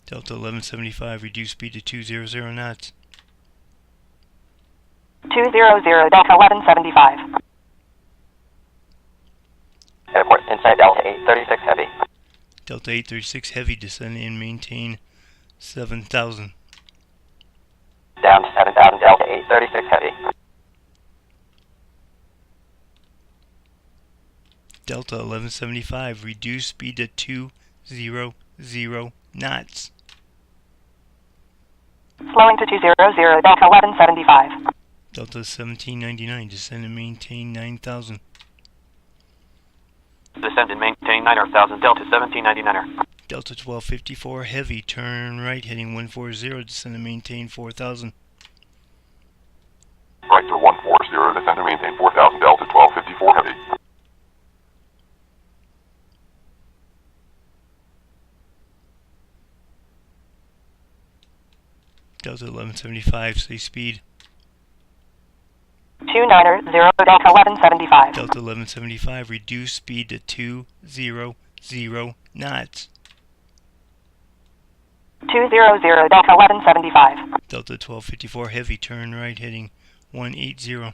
Delta 1175, reduce speed to 200 knots. 200, Delta 1175. Airport inside Delta 836 heavy. Delta 836 heavy, descend and maintain 7000. Down to 7000 Delta 836 heavy. Delta 1175, reduce speed to 200 knots. Slowing to 200, Delta 1175. Delta 1799, descend and maintain 9000. Descend and maintain 9000 Delta 1799er. Delta 1254 heavy, turn right heading 140, descend and maintain 4000. Right to 140, descend and maintain 4000 Delta 1254 heavy. Delta 1175, say speed. 290, Delta 1175. Delta 1175, reduce speed to 200 knots. 200, Delta 1175. Delta 1254 heavy, turn right heading 180. Right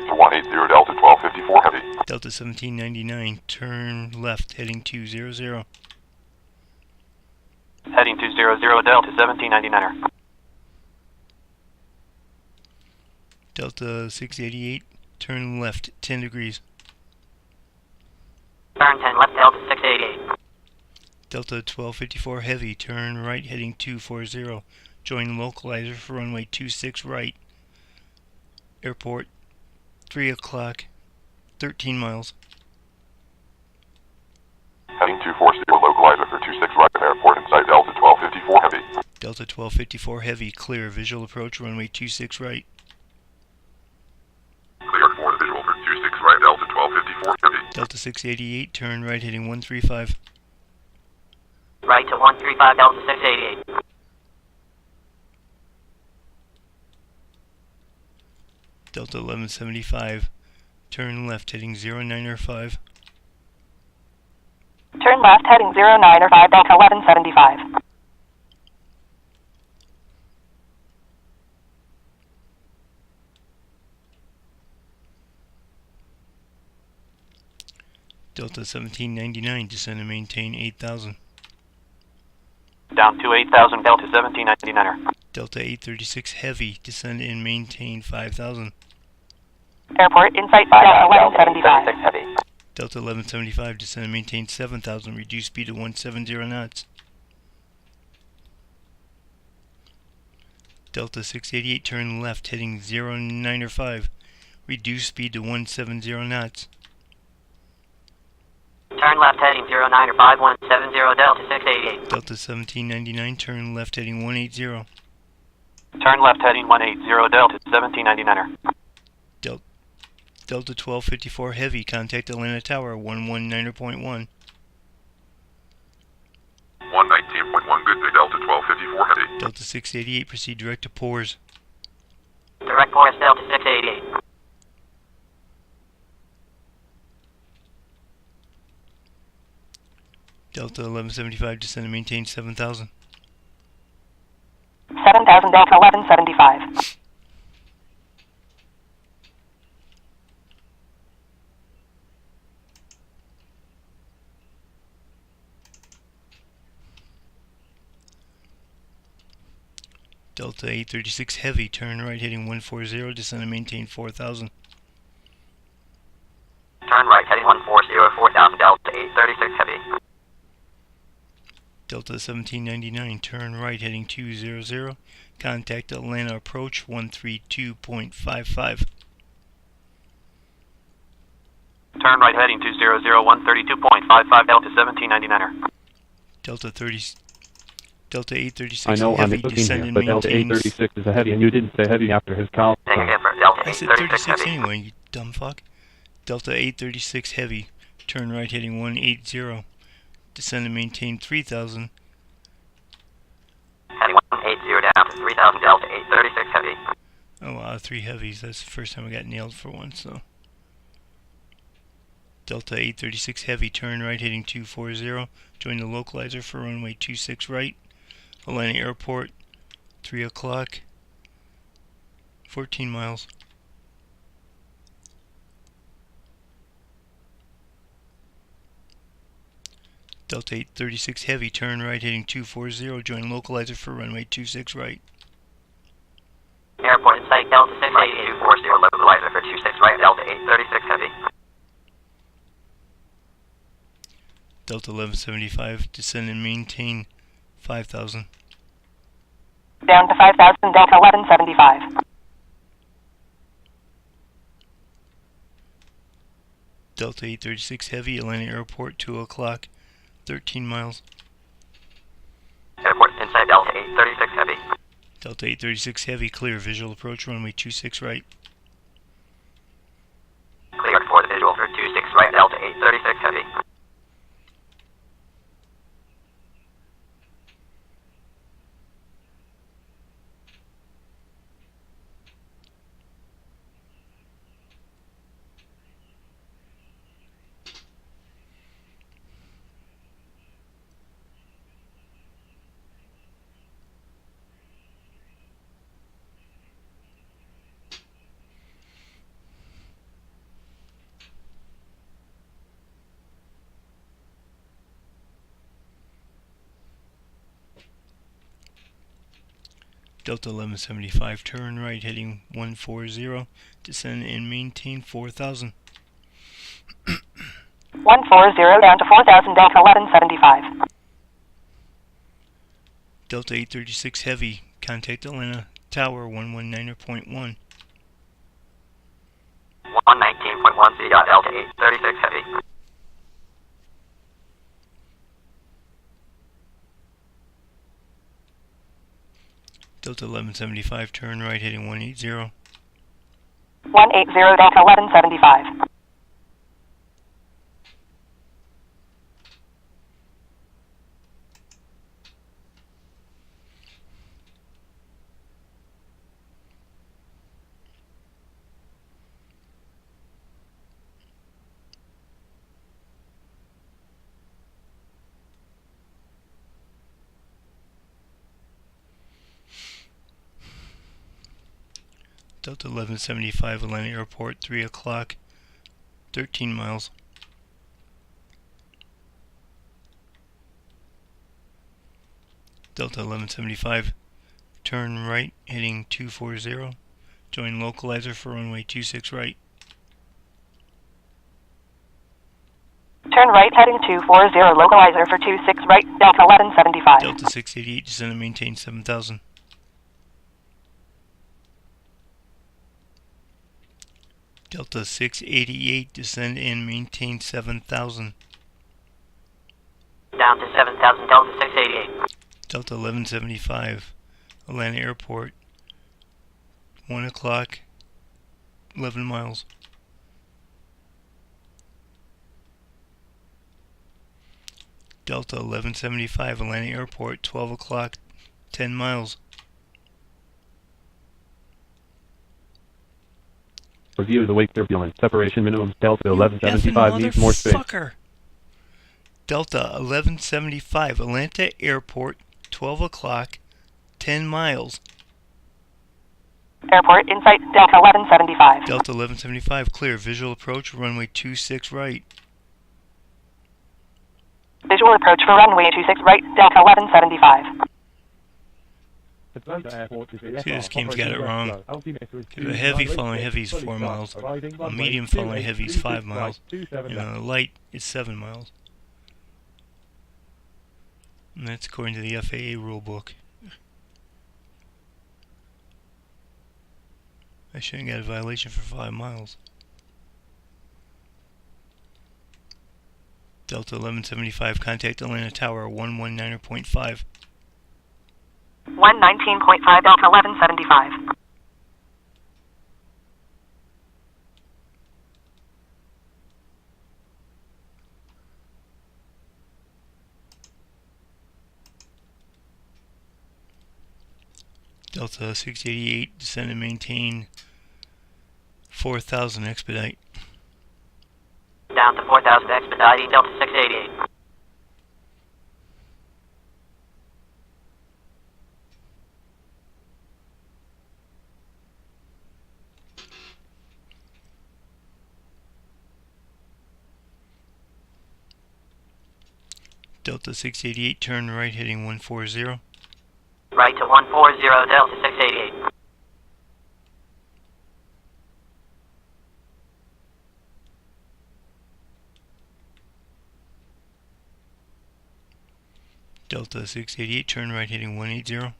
to 180 Delta 1254 heavy. Delta 1799, turn left heading 200. Heading 200 Delta 1799er. Delta 688, turn left 10 degrees. Turn 10 left, Delta 688. Delta 1254 heavy, turn right heading 240. Join localizer for runway 26 right. Airport, 3 o'clock, 13 miles. Heading 240 localizer for 26 right airport inside Delta 1254 heavy. Delta 1254 heavy, clear, visual approach, runway 26 right. Clear for the visual for 26 right Delta 1254 heavy. Delta 688, turn right heading 135. Right to 135, Delta 688. Delta 1175, turn left heading 0905. Turn left heading 0905, Delta 1175. Delta 1799, descend and maintain 8,000. Down to 8,000, Delta 1799er. Delta 836 Heavy, descend and maintain 5,000. Airport in sight, Delta 1175. 836 Heavy. Delta 1175, descend and maintain 7,000, reduce speed to 170 knots. Delta 688, turn left, heading 095, reduce speed to 170 knots. Turn left heading 09 or 5170 Delta 688. Delta 1799, turn left, heading 180. Turn left heading 180, Delta 1799er. Delta 1254 Heavy, contact Atlanta Tower 119.1. 119.1, good day, Delta 1254 Heavy. Delta 688, proceed direct to Poors. Direct course Delta 688. Delta 1175, descend and maintain 7,000. 7,000 Delta 1175. Delta 836 Heavy, turn right heading 140, descend and maintain 4,000. Turn right heading 140, 4,000, Delta 836 Heavy. Delta 1799, turn right heading 200, contact Atlanta approach 132.55. Turn right heading 200, 132.55, Delta 1799er. Delta 836 I know I'm Heavy, looking descend here, and but Delta maintain... 836 is a heavy, and you didn't say heavy after his call. Negative for Delta I said 836 36 Heavy. anyway, you dumb fuck. Delta 836 Heavy, turn right heading 180, descend and maintain 3,000. Heading 180 down to 3,000, Delta 836 Heavy. Oh wow, 3 heavies, that's the first time I got nailed for one, so... Delta 836 Heavy, turn right heading 240, join the localizer for runway 26 right, Atlanta Airport, 3 o'clock, 14 miles. Delta 836 Heavy, turn right heading 240, join localizer for runway 26 right. Airport in sight, Delta 688, 240, localizer for 26 right, Delta 836 Heavy. Delta 1175, descend and maintain 5,000. Down to 5,000 Delta 1175. Delta 836 Heavy, Atlanta Airport, 2 o'clock, 13 miles. Airport inside, Delta 836 Heavy. Delta 836 Heavy, clear, visual approach, runway 26 right. Cleared for the visual for 26 right, Delta 836 Heavy. Delta 1175, turn right heading 140, descend and maintain 4,000. 140 down to 4,000 Delta 1175. Delta 836 Heavy, contact Atlanta Tower 119.1. 119.1 C dot Delta 836 Heavy. Delta 1175, turn right heading 180. 180 Delta 1175. Delta 1175, Atlanta Airport, 3 o'clock, 13 miles. Delta 1175, turn right, heading 240. Join localizer for runway 26 right. Turn right heading 240, localizer for 26 right, Delta 1175. Delta 688, descend and maintain 7,000. Delta 688, descend and maintain 7,000. Down to 7,000, Delta 688. Delta 1175, Atlanta Airport, 1 o'clock, 11 miles. Delta 1175, Atlanta Airport, 12 o'clock, 10 miles. Review of the wake turbulence. Separation minimum. Delta 1175 needs more space. Motherfucker! Delta 1175, Atlanta Airport, 12 o'clock, 10 miles. Airport in sight, Delta 1175. Delta 1175, clear. Visual approach, runway 26 right. Visual approach for runway 26 right, Delta 1175. See, this game's got it wrong. A heavy following heavy is 4 miles, a medium following heavy is 5 miles, and a light is 7 miles. And that's according to the FAA rulebook. I shouldn't get a violation for 5 miles. Delta 1175, contact Atlanta Tower 119.5. 119.5, Delta 1175. Delta 688, descend and maintain 4,000, expedite. Down to 4,000, expediting, Delta 688. Delta 688, turn right heading 140. Right to 140, Delta 688. Delta 688, turn right heading 180.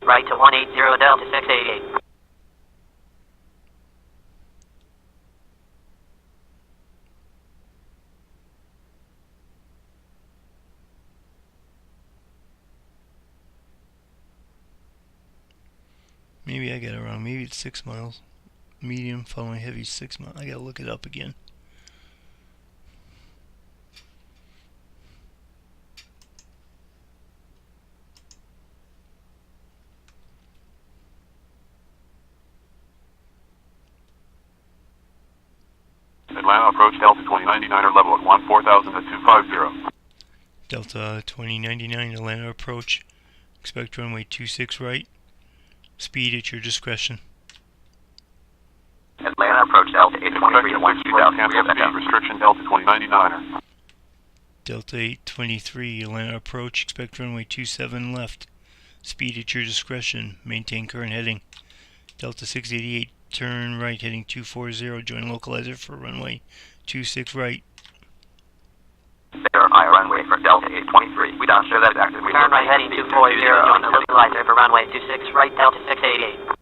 Right to 180, Delta 688. Maybe I got it wrong. Maybe it's 6 miles. Medium following heavy 6 miles. I gotta look it up again. Atlanta approach Delta 2099er level at 14,000 at 250. Delta 2099, Atlanta approach. Expect runway 26 right. Speed at your discretion. Atlanta approach Delta 823 at 12,000. Cancel speed restriction Delta 2099er. Delta 823, Atlanta approach. Expect runway 27 left. Speed at your discretion. Maintain current heading. Delta 688, turn right heading 240. Join localizer for runway 26 right. Verify runway for Delta 823. We don't show that active. Turn right heading 240, join the localizer for runway 26 right, Delta 688.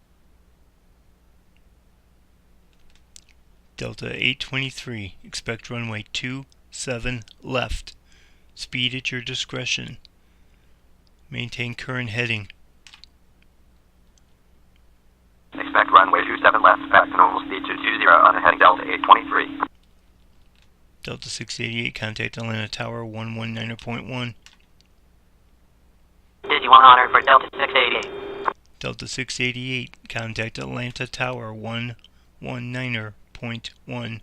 Delta 823, expect runway 27 left. Speed at your discretion. Maintain current heading. Expect runway 27 left, back to normal speed 220 on the heading Delta 823. Delta 688, contact Atlanta Tower 119.1. Did you want honor for Delta 688? Delta 688, contact Atlanta Tower 119.1.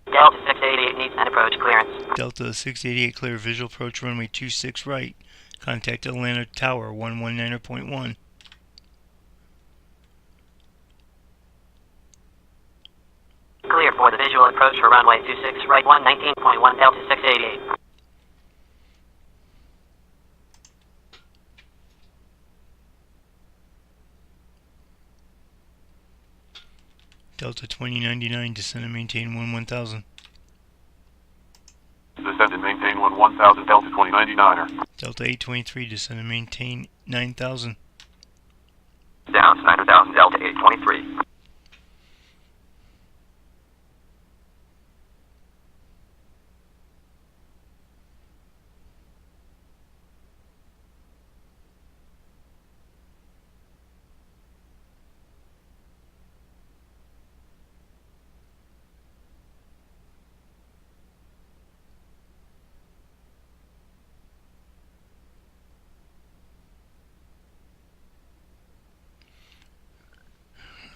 Delta 688 needs an approach clearance. Delta 688, clear visual approach runway 26 right. Contact Atlanta Tower 119.1. Clear for the visual approach for runway 26 right, 119.1, Delta 688. Delta 2099, descend and maintain 1000. Descend and maintain 1000, Delta 2099er. Delta 823, descend and maintain 9000. Down to 9,000, Delta 823.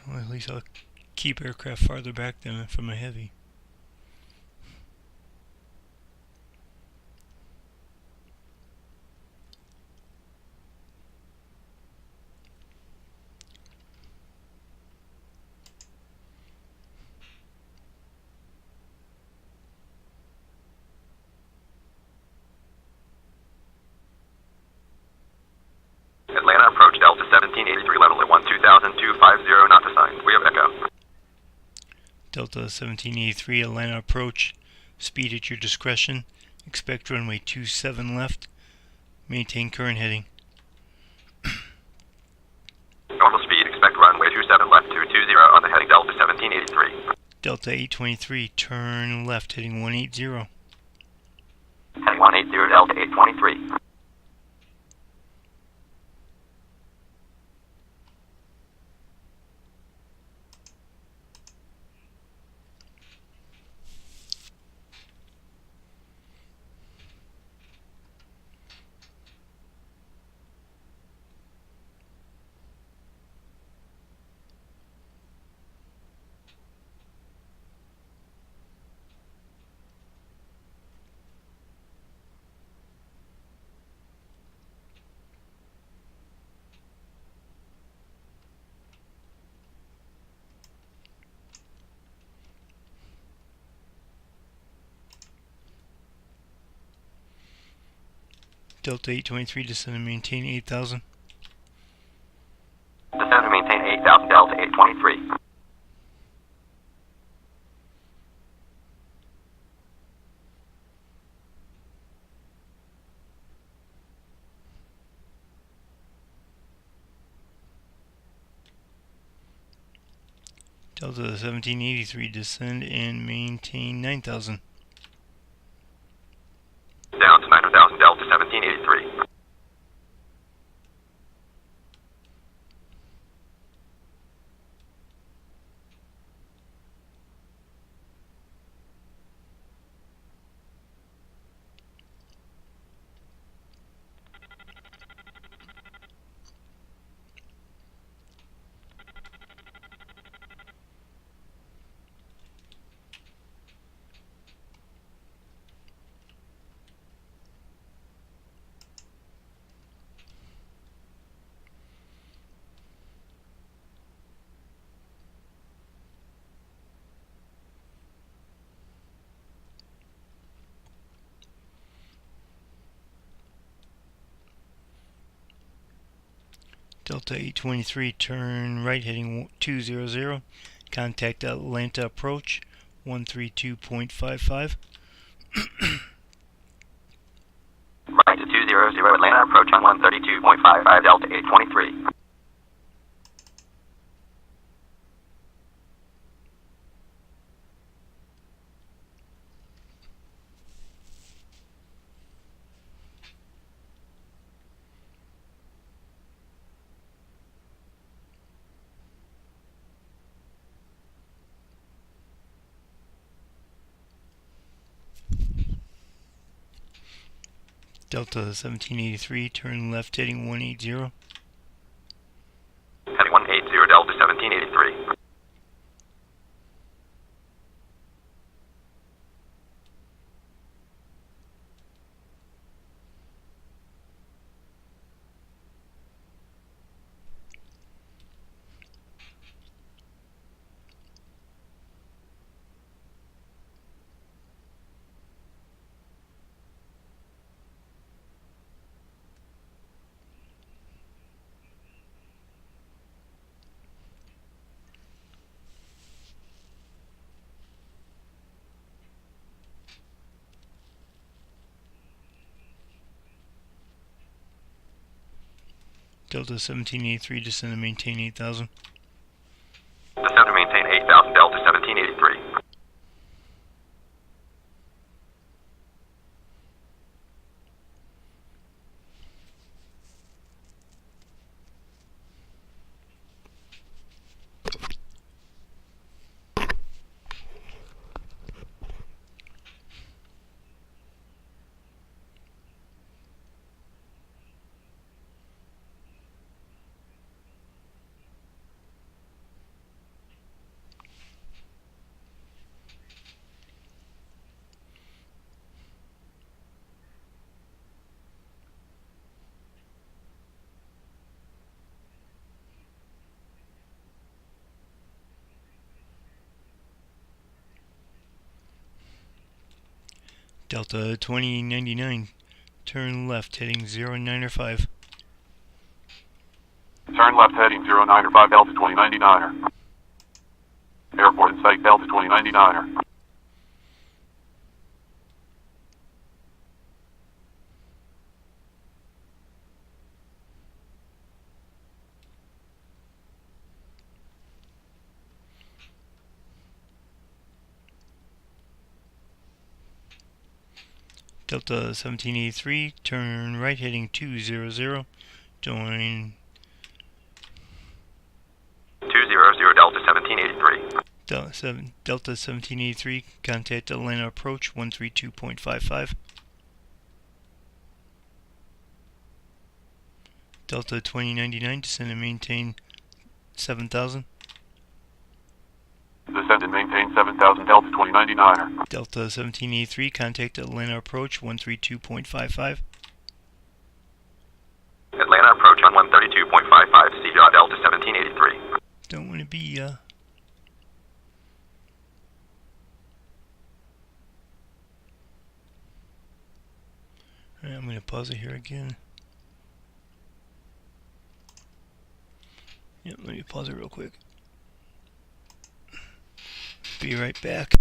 Well, at least I'll keep aircraft farther back than from a heavy. Atlanta approach Delta 1783 level at 120,250 knots assigned. We have echo. Delta 1783, Atlanta approach. Speed at your discretion. Expect runway 27 left. Maintain current heading. Normal speed, expect runway 27 left 220 on the heading Delta 1783. Delta 823, turn left heading 180. Heading 180, Delta 823. Delta 823, descend and maintain 8000. Descend and maintain 8,000, Delta 823. Delta 1783, descend and maintain 9000. Down to 9,000, Delta 1783. Delta 823, turn right heading 200. Contact Atlanta approach 132.55. Right to 200, Atlanta approach on 132.55, Delta 823. Delta 1783, turn left heading 180. Heading 180, Delta 1783. Delta 1783, descend and maintain 8,000. Descend to maintain 8,000, Delta 1783. Delta 2099, turn left, heading 0905. Turn left heading 0905 Delta 2099er. Airport in sight Delta 2099er. Delta 1783, turn right, heading 200. Join 200, Delta 1783. Delta 1783, contact Atlanta approach 132.55. Delta 2099, descend and maintain 7,000. Descend and maintain 7,000 Delta 2099er. Delta 1783, contact Atlanta approach 132.55. Atlanta approach on 132.55, C. Delta 1783. Don't want to be, Alright, I'm going to pause it here again. Yep, let me pause it real quick. Be right back.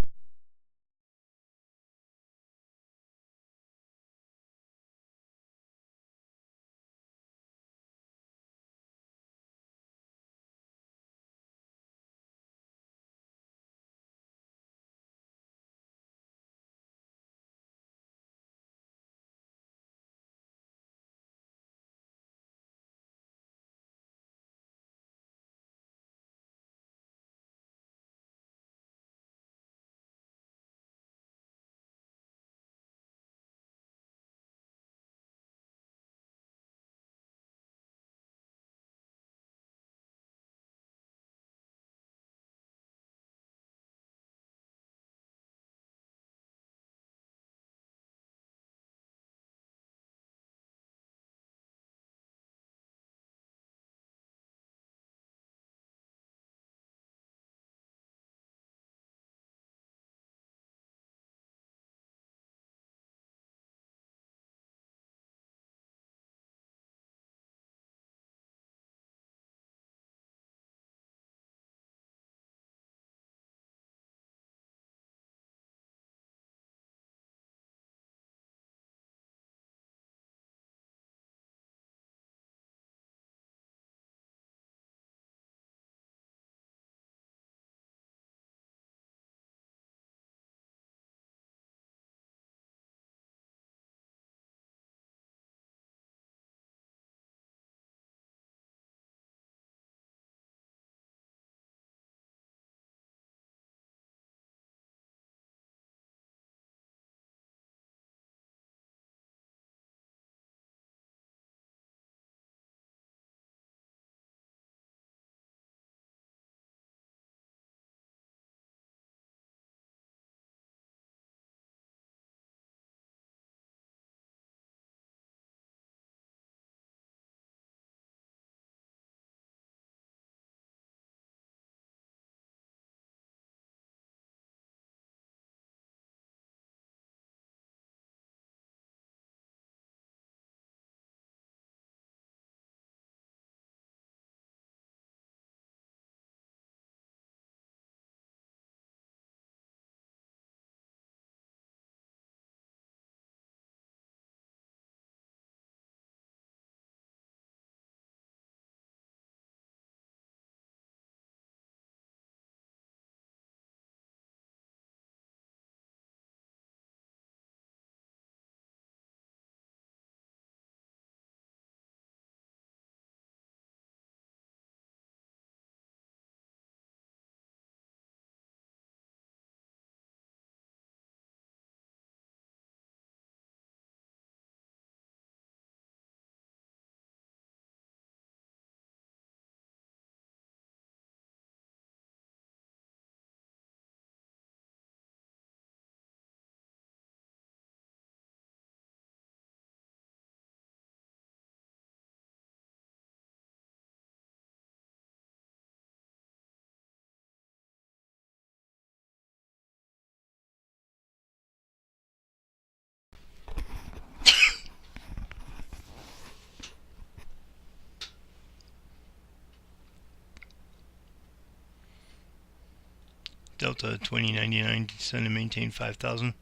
Delta 2099, descend and maintain 5,000.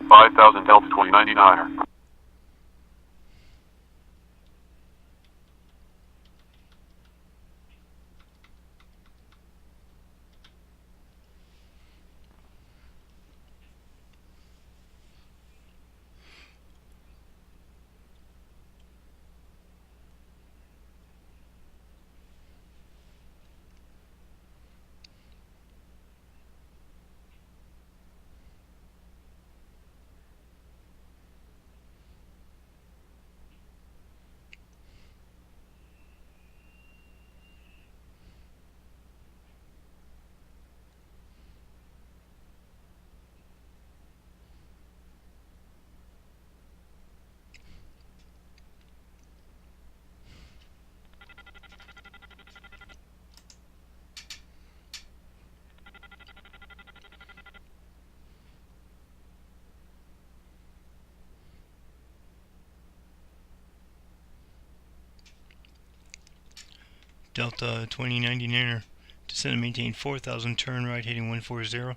5,000 Delta 2099er. Delta 2099er, descend and maintain 4,000, turn right heading 140.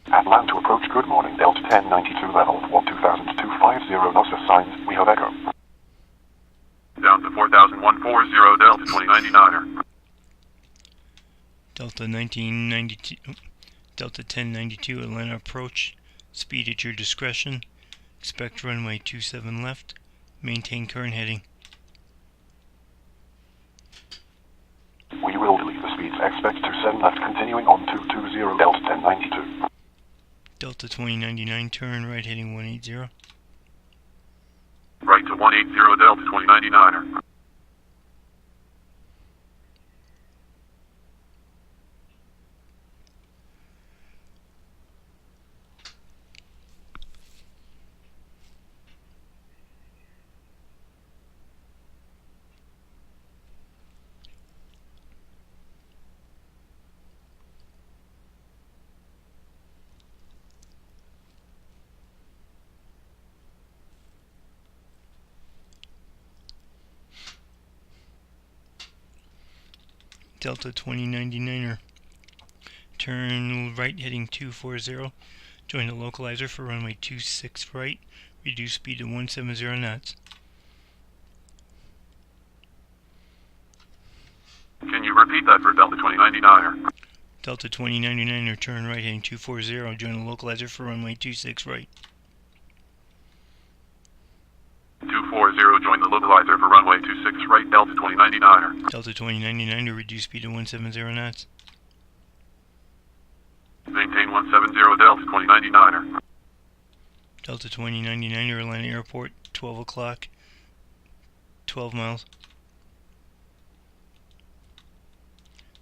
Atlanta approach, good morning, Delta 1092 level, 120,250 NASA signs, we have echo. Down to 4,140, Delta 2099er. Delta 1992, Delta 1092, Atlanta approach, speed at your discretion, expect runway 27 left, maintain current heading. We will delete the speeds, expect 27 left, continuing on 220, Delta 1092. Delta 2099, turn right heading 180. Right to 180, Delta 2099er. Delta 2099er, turn right heading 240, join the localizer for runway 26 right, reduce speed to 170 knots. Can you repeat that for Delta 2099er? Delta 2099er, turn right heading 240, join the localizer for runway 26 right. 240, join the localizer for runway 26 right, Delta 2099er. Delta 2099er, reduce speed to 170 knots. Maintain 170, Delta 2099er. Delta 2099er, Atlanta Airport, 12 o'clock, 12 miles.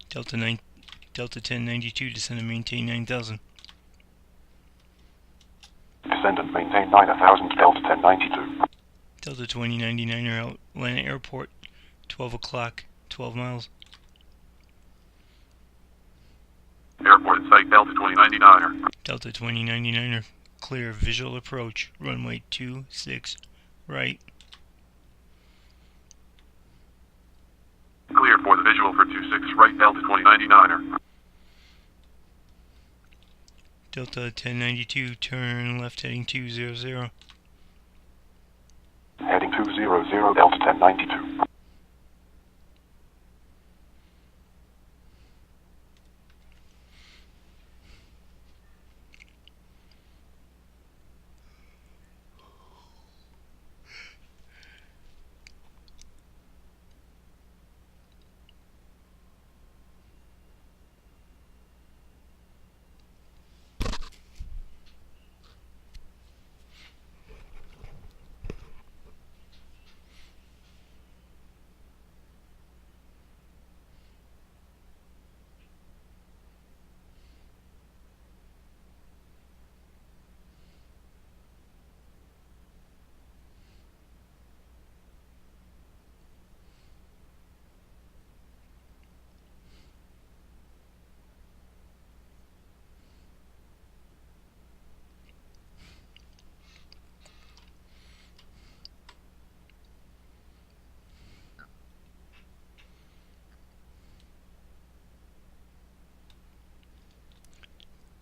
Delta 1092, descend and maintain 9,000. Descend and maintain 9,000, Delta 1092. Delta 2099er, Atlanta Airport, 12 o'clock, 12 miles. Airport in sight, Delta 2099er. Delta 2099er, clear visual approach, runway 26 right. Clear for the visual for 26 right, Delta 2099er. Delta 1092, turn left heading 200. Heading 200, Delta 1092.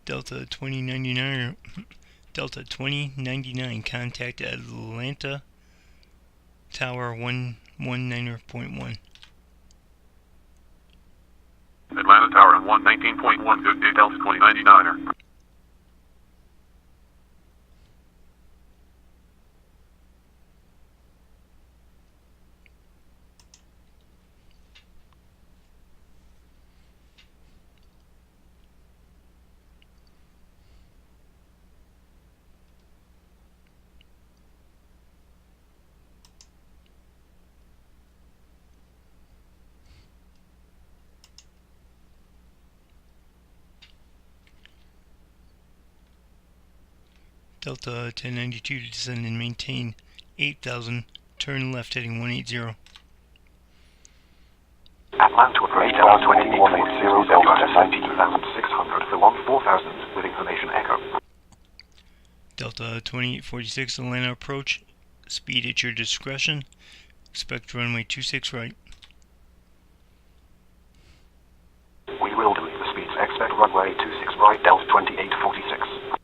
Delta 2099, Delta 2099, contact Atlanta Tower 119.1. Atlanta Tower on 119.1, good day, Delta 2099er. Delta 1092 to descend and maintain 8,000, turn left heading 180. Atlanta approach Delta 2840, Delta 17,600 for 14,000 with information echo. Delta 2846, Atlanta approach, speed at your discretion, expect runway 26 right. We will delete the speeds, expect runway 26 right, Delta 2846.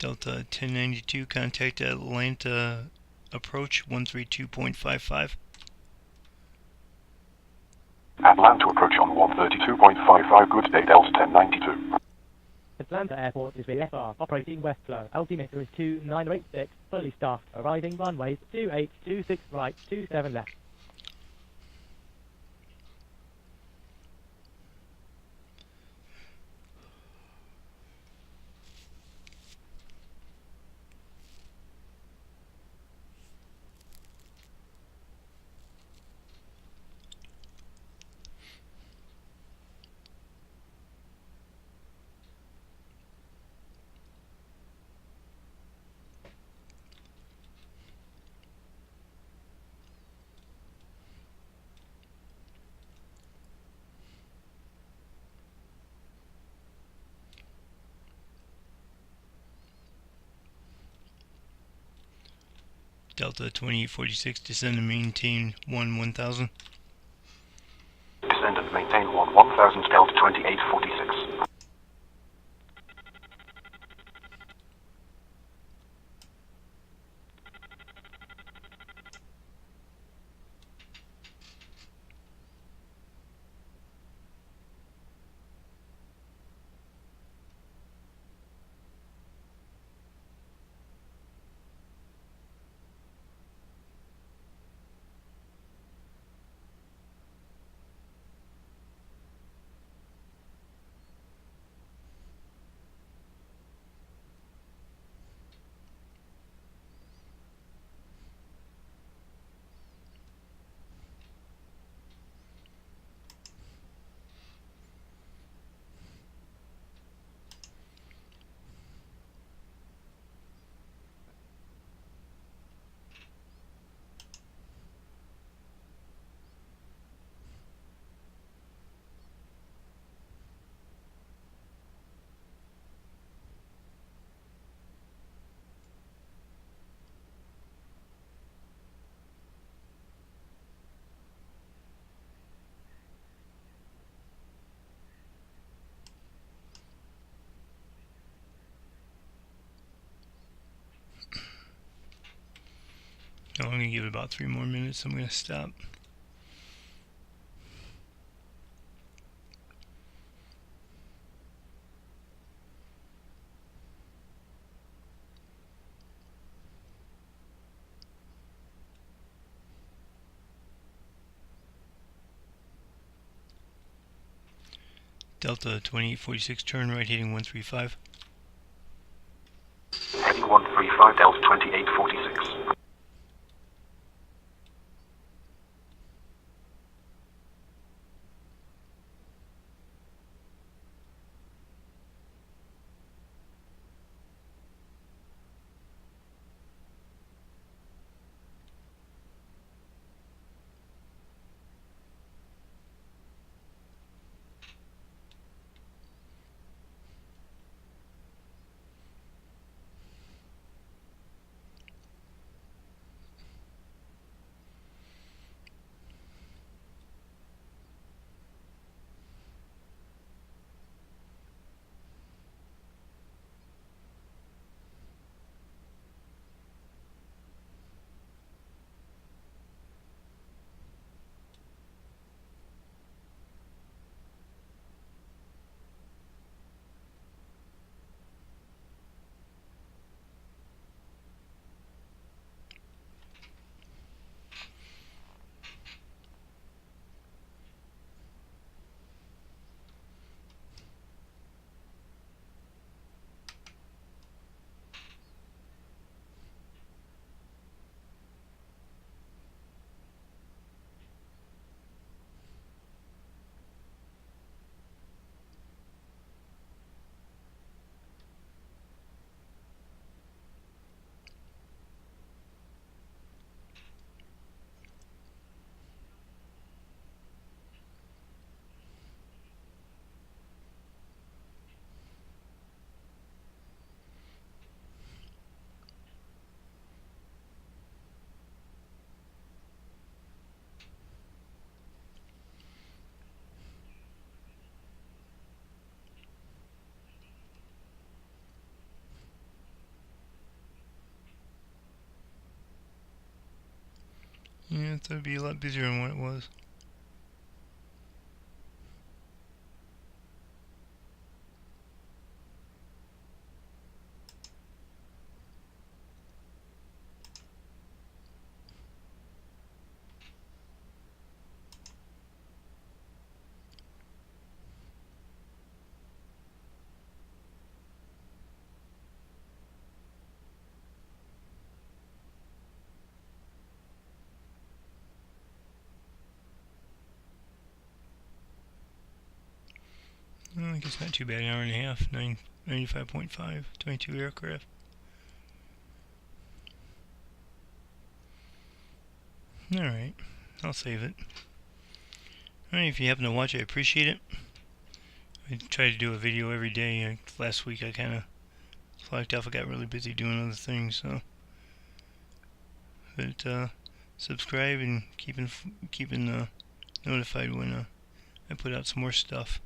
Delta 1092, contact Atlanta approach 132.55. Atlanta approach on 132.55, good day, Delta 1092. Atlanta Airport is VFR, operating west flow. Altimeter is 2986, fully staffed. Arriving runways 2826 right, 27 left. Delta 2846, descend and maintain 1000. Descend and maintain 1000, Delta 2846. I'm going to give it about 3 more minutes. I'm going to stop. Delta 2846, turn right heading 135. Heading 135, Delta 2846. I thought it'd be a lot busier than what it was. Well, I guess not too bad, an hour and a half, 95.5, 22 aircraft. Alright, I'll save it. Alright, if you happen to watch, I appreciate it. I try to do a video every day. Last week I kind of slacked off. I got really busy doing other things, so. But subscribe and keeping notified when I put out some more stuff.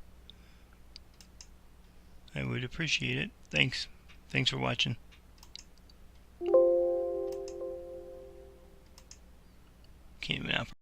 I would appreciate it. Thanks. Thanks for watching. Can't even operate.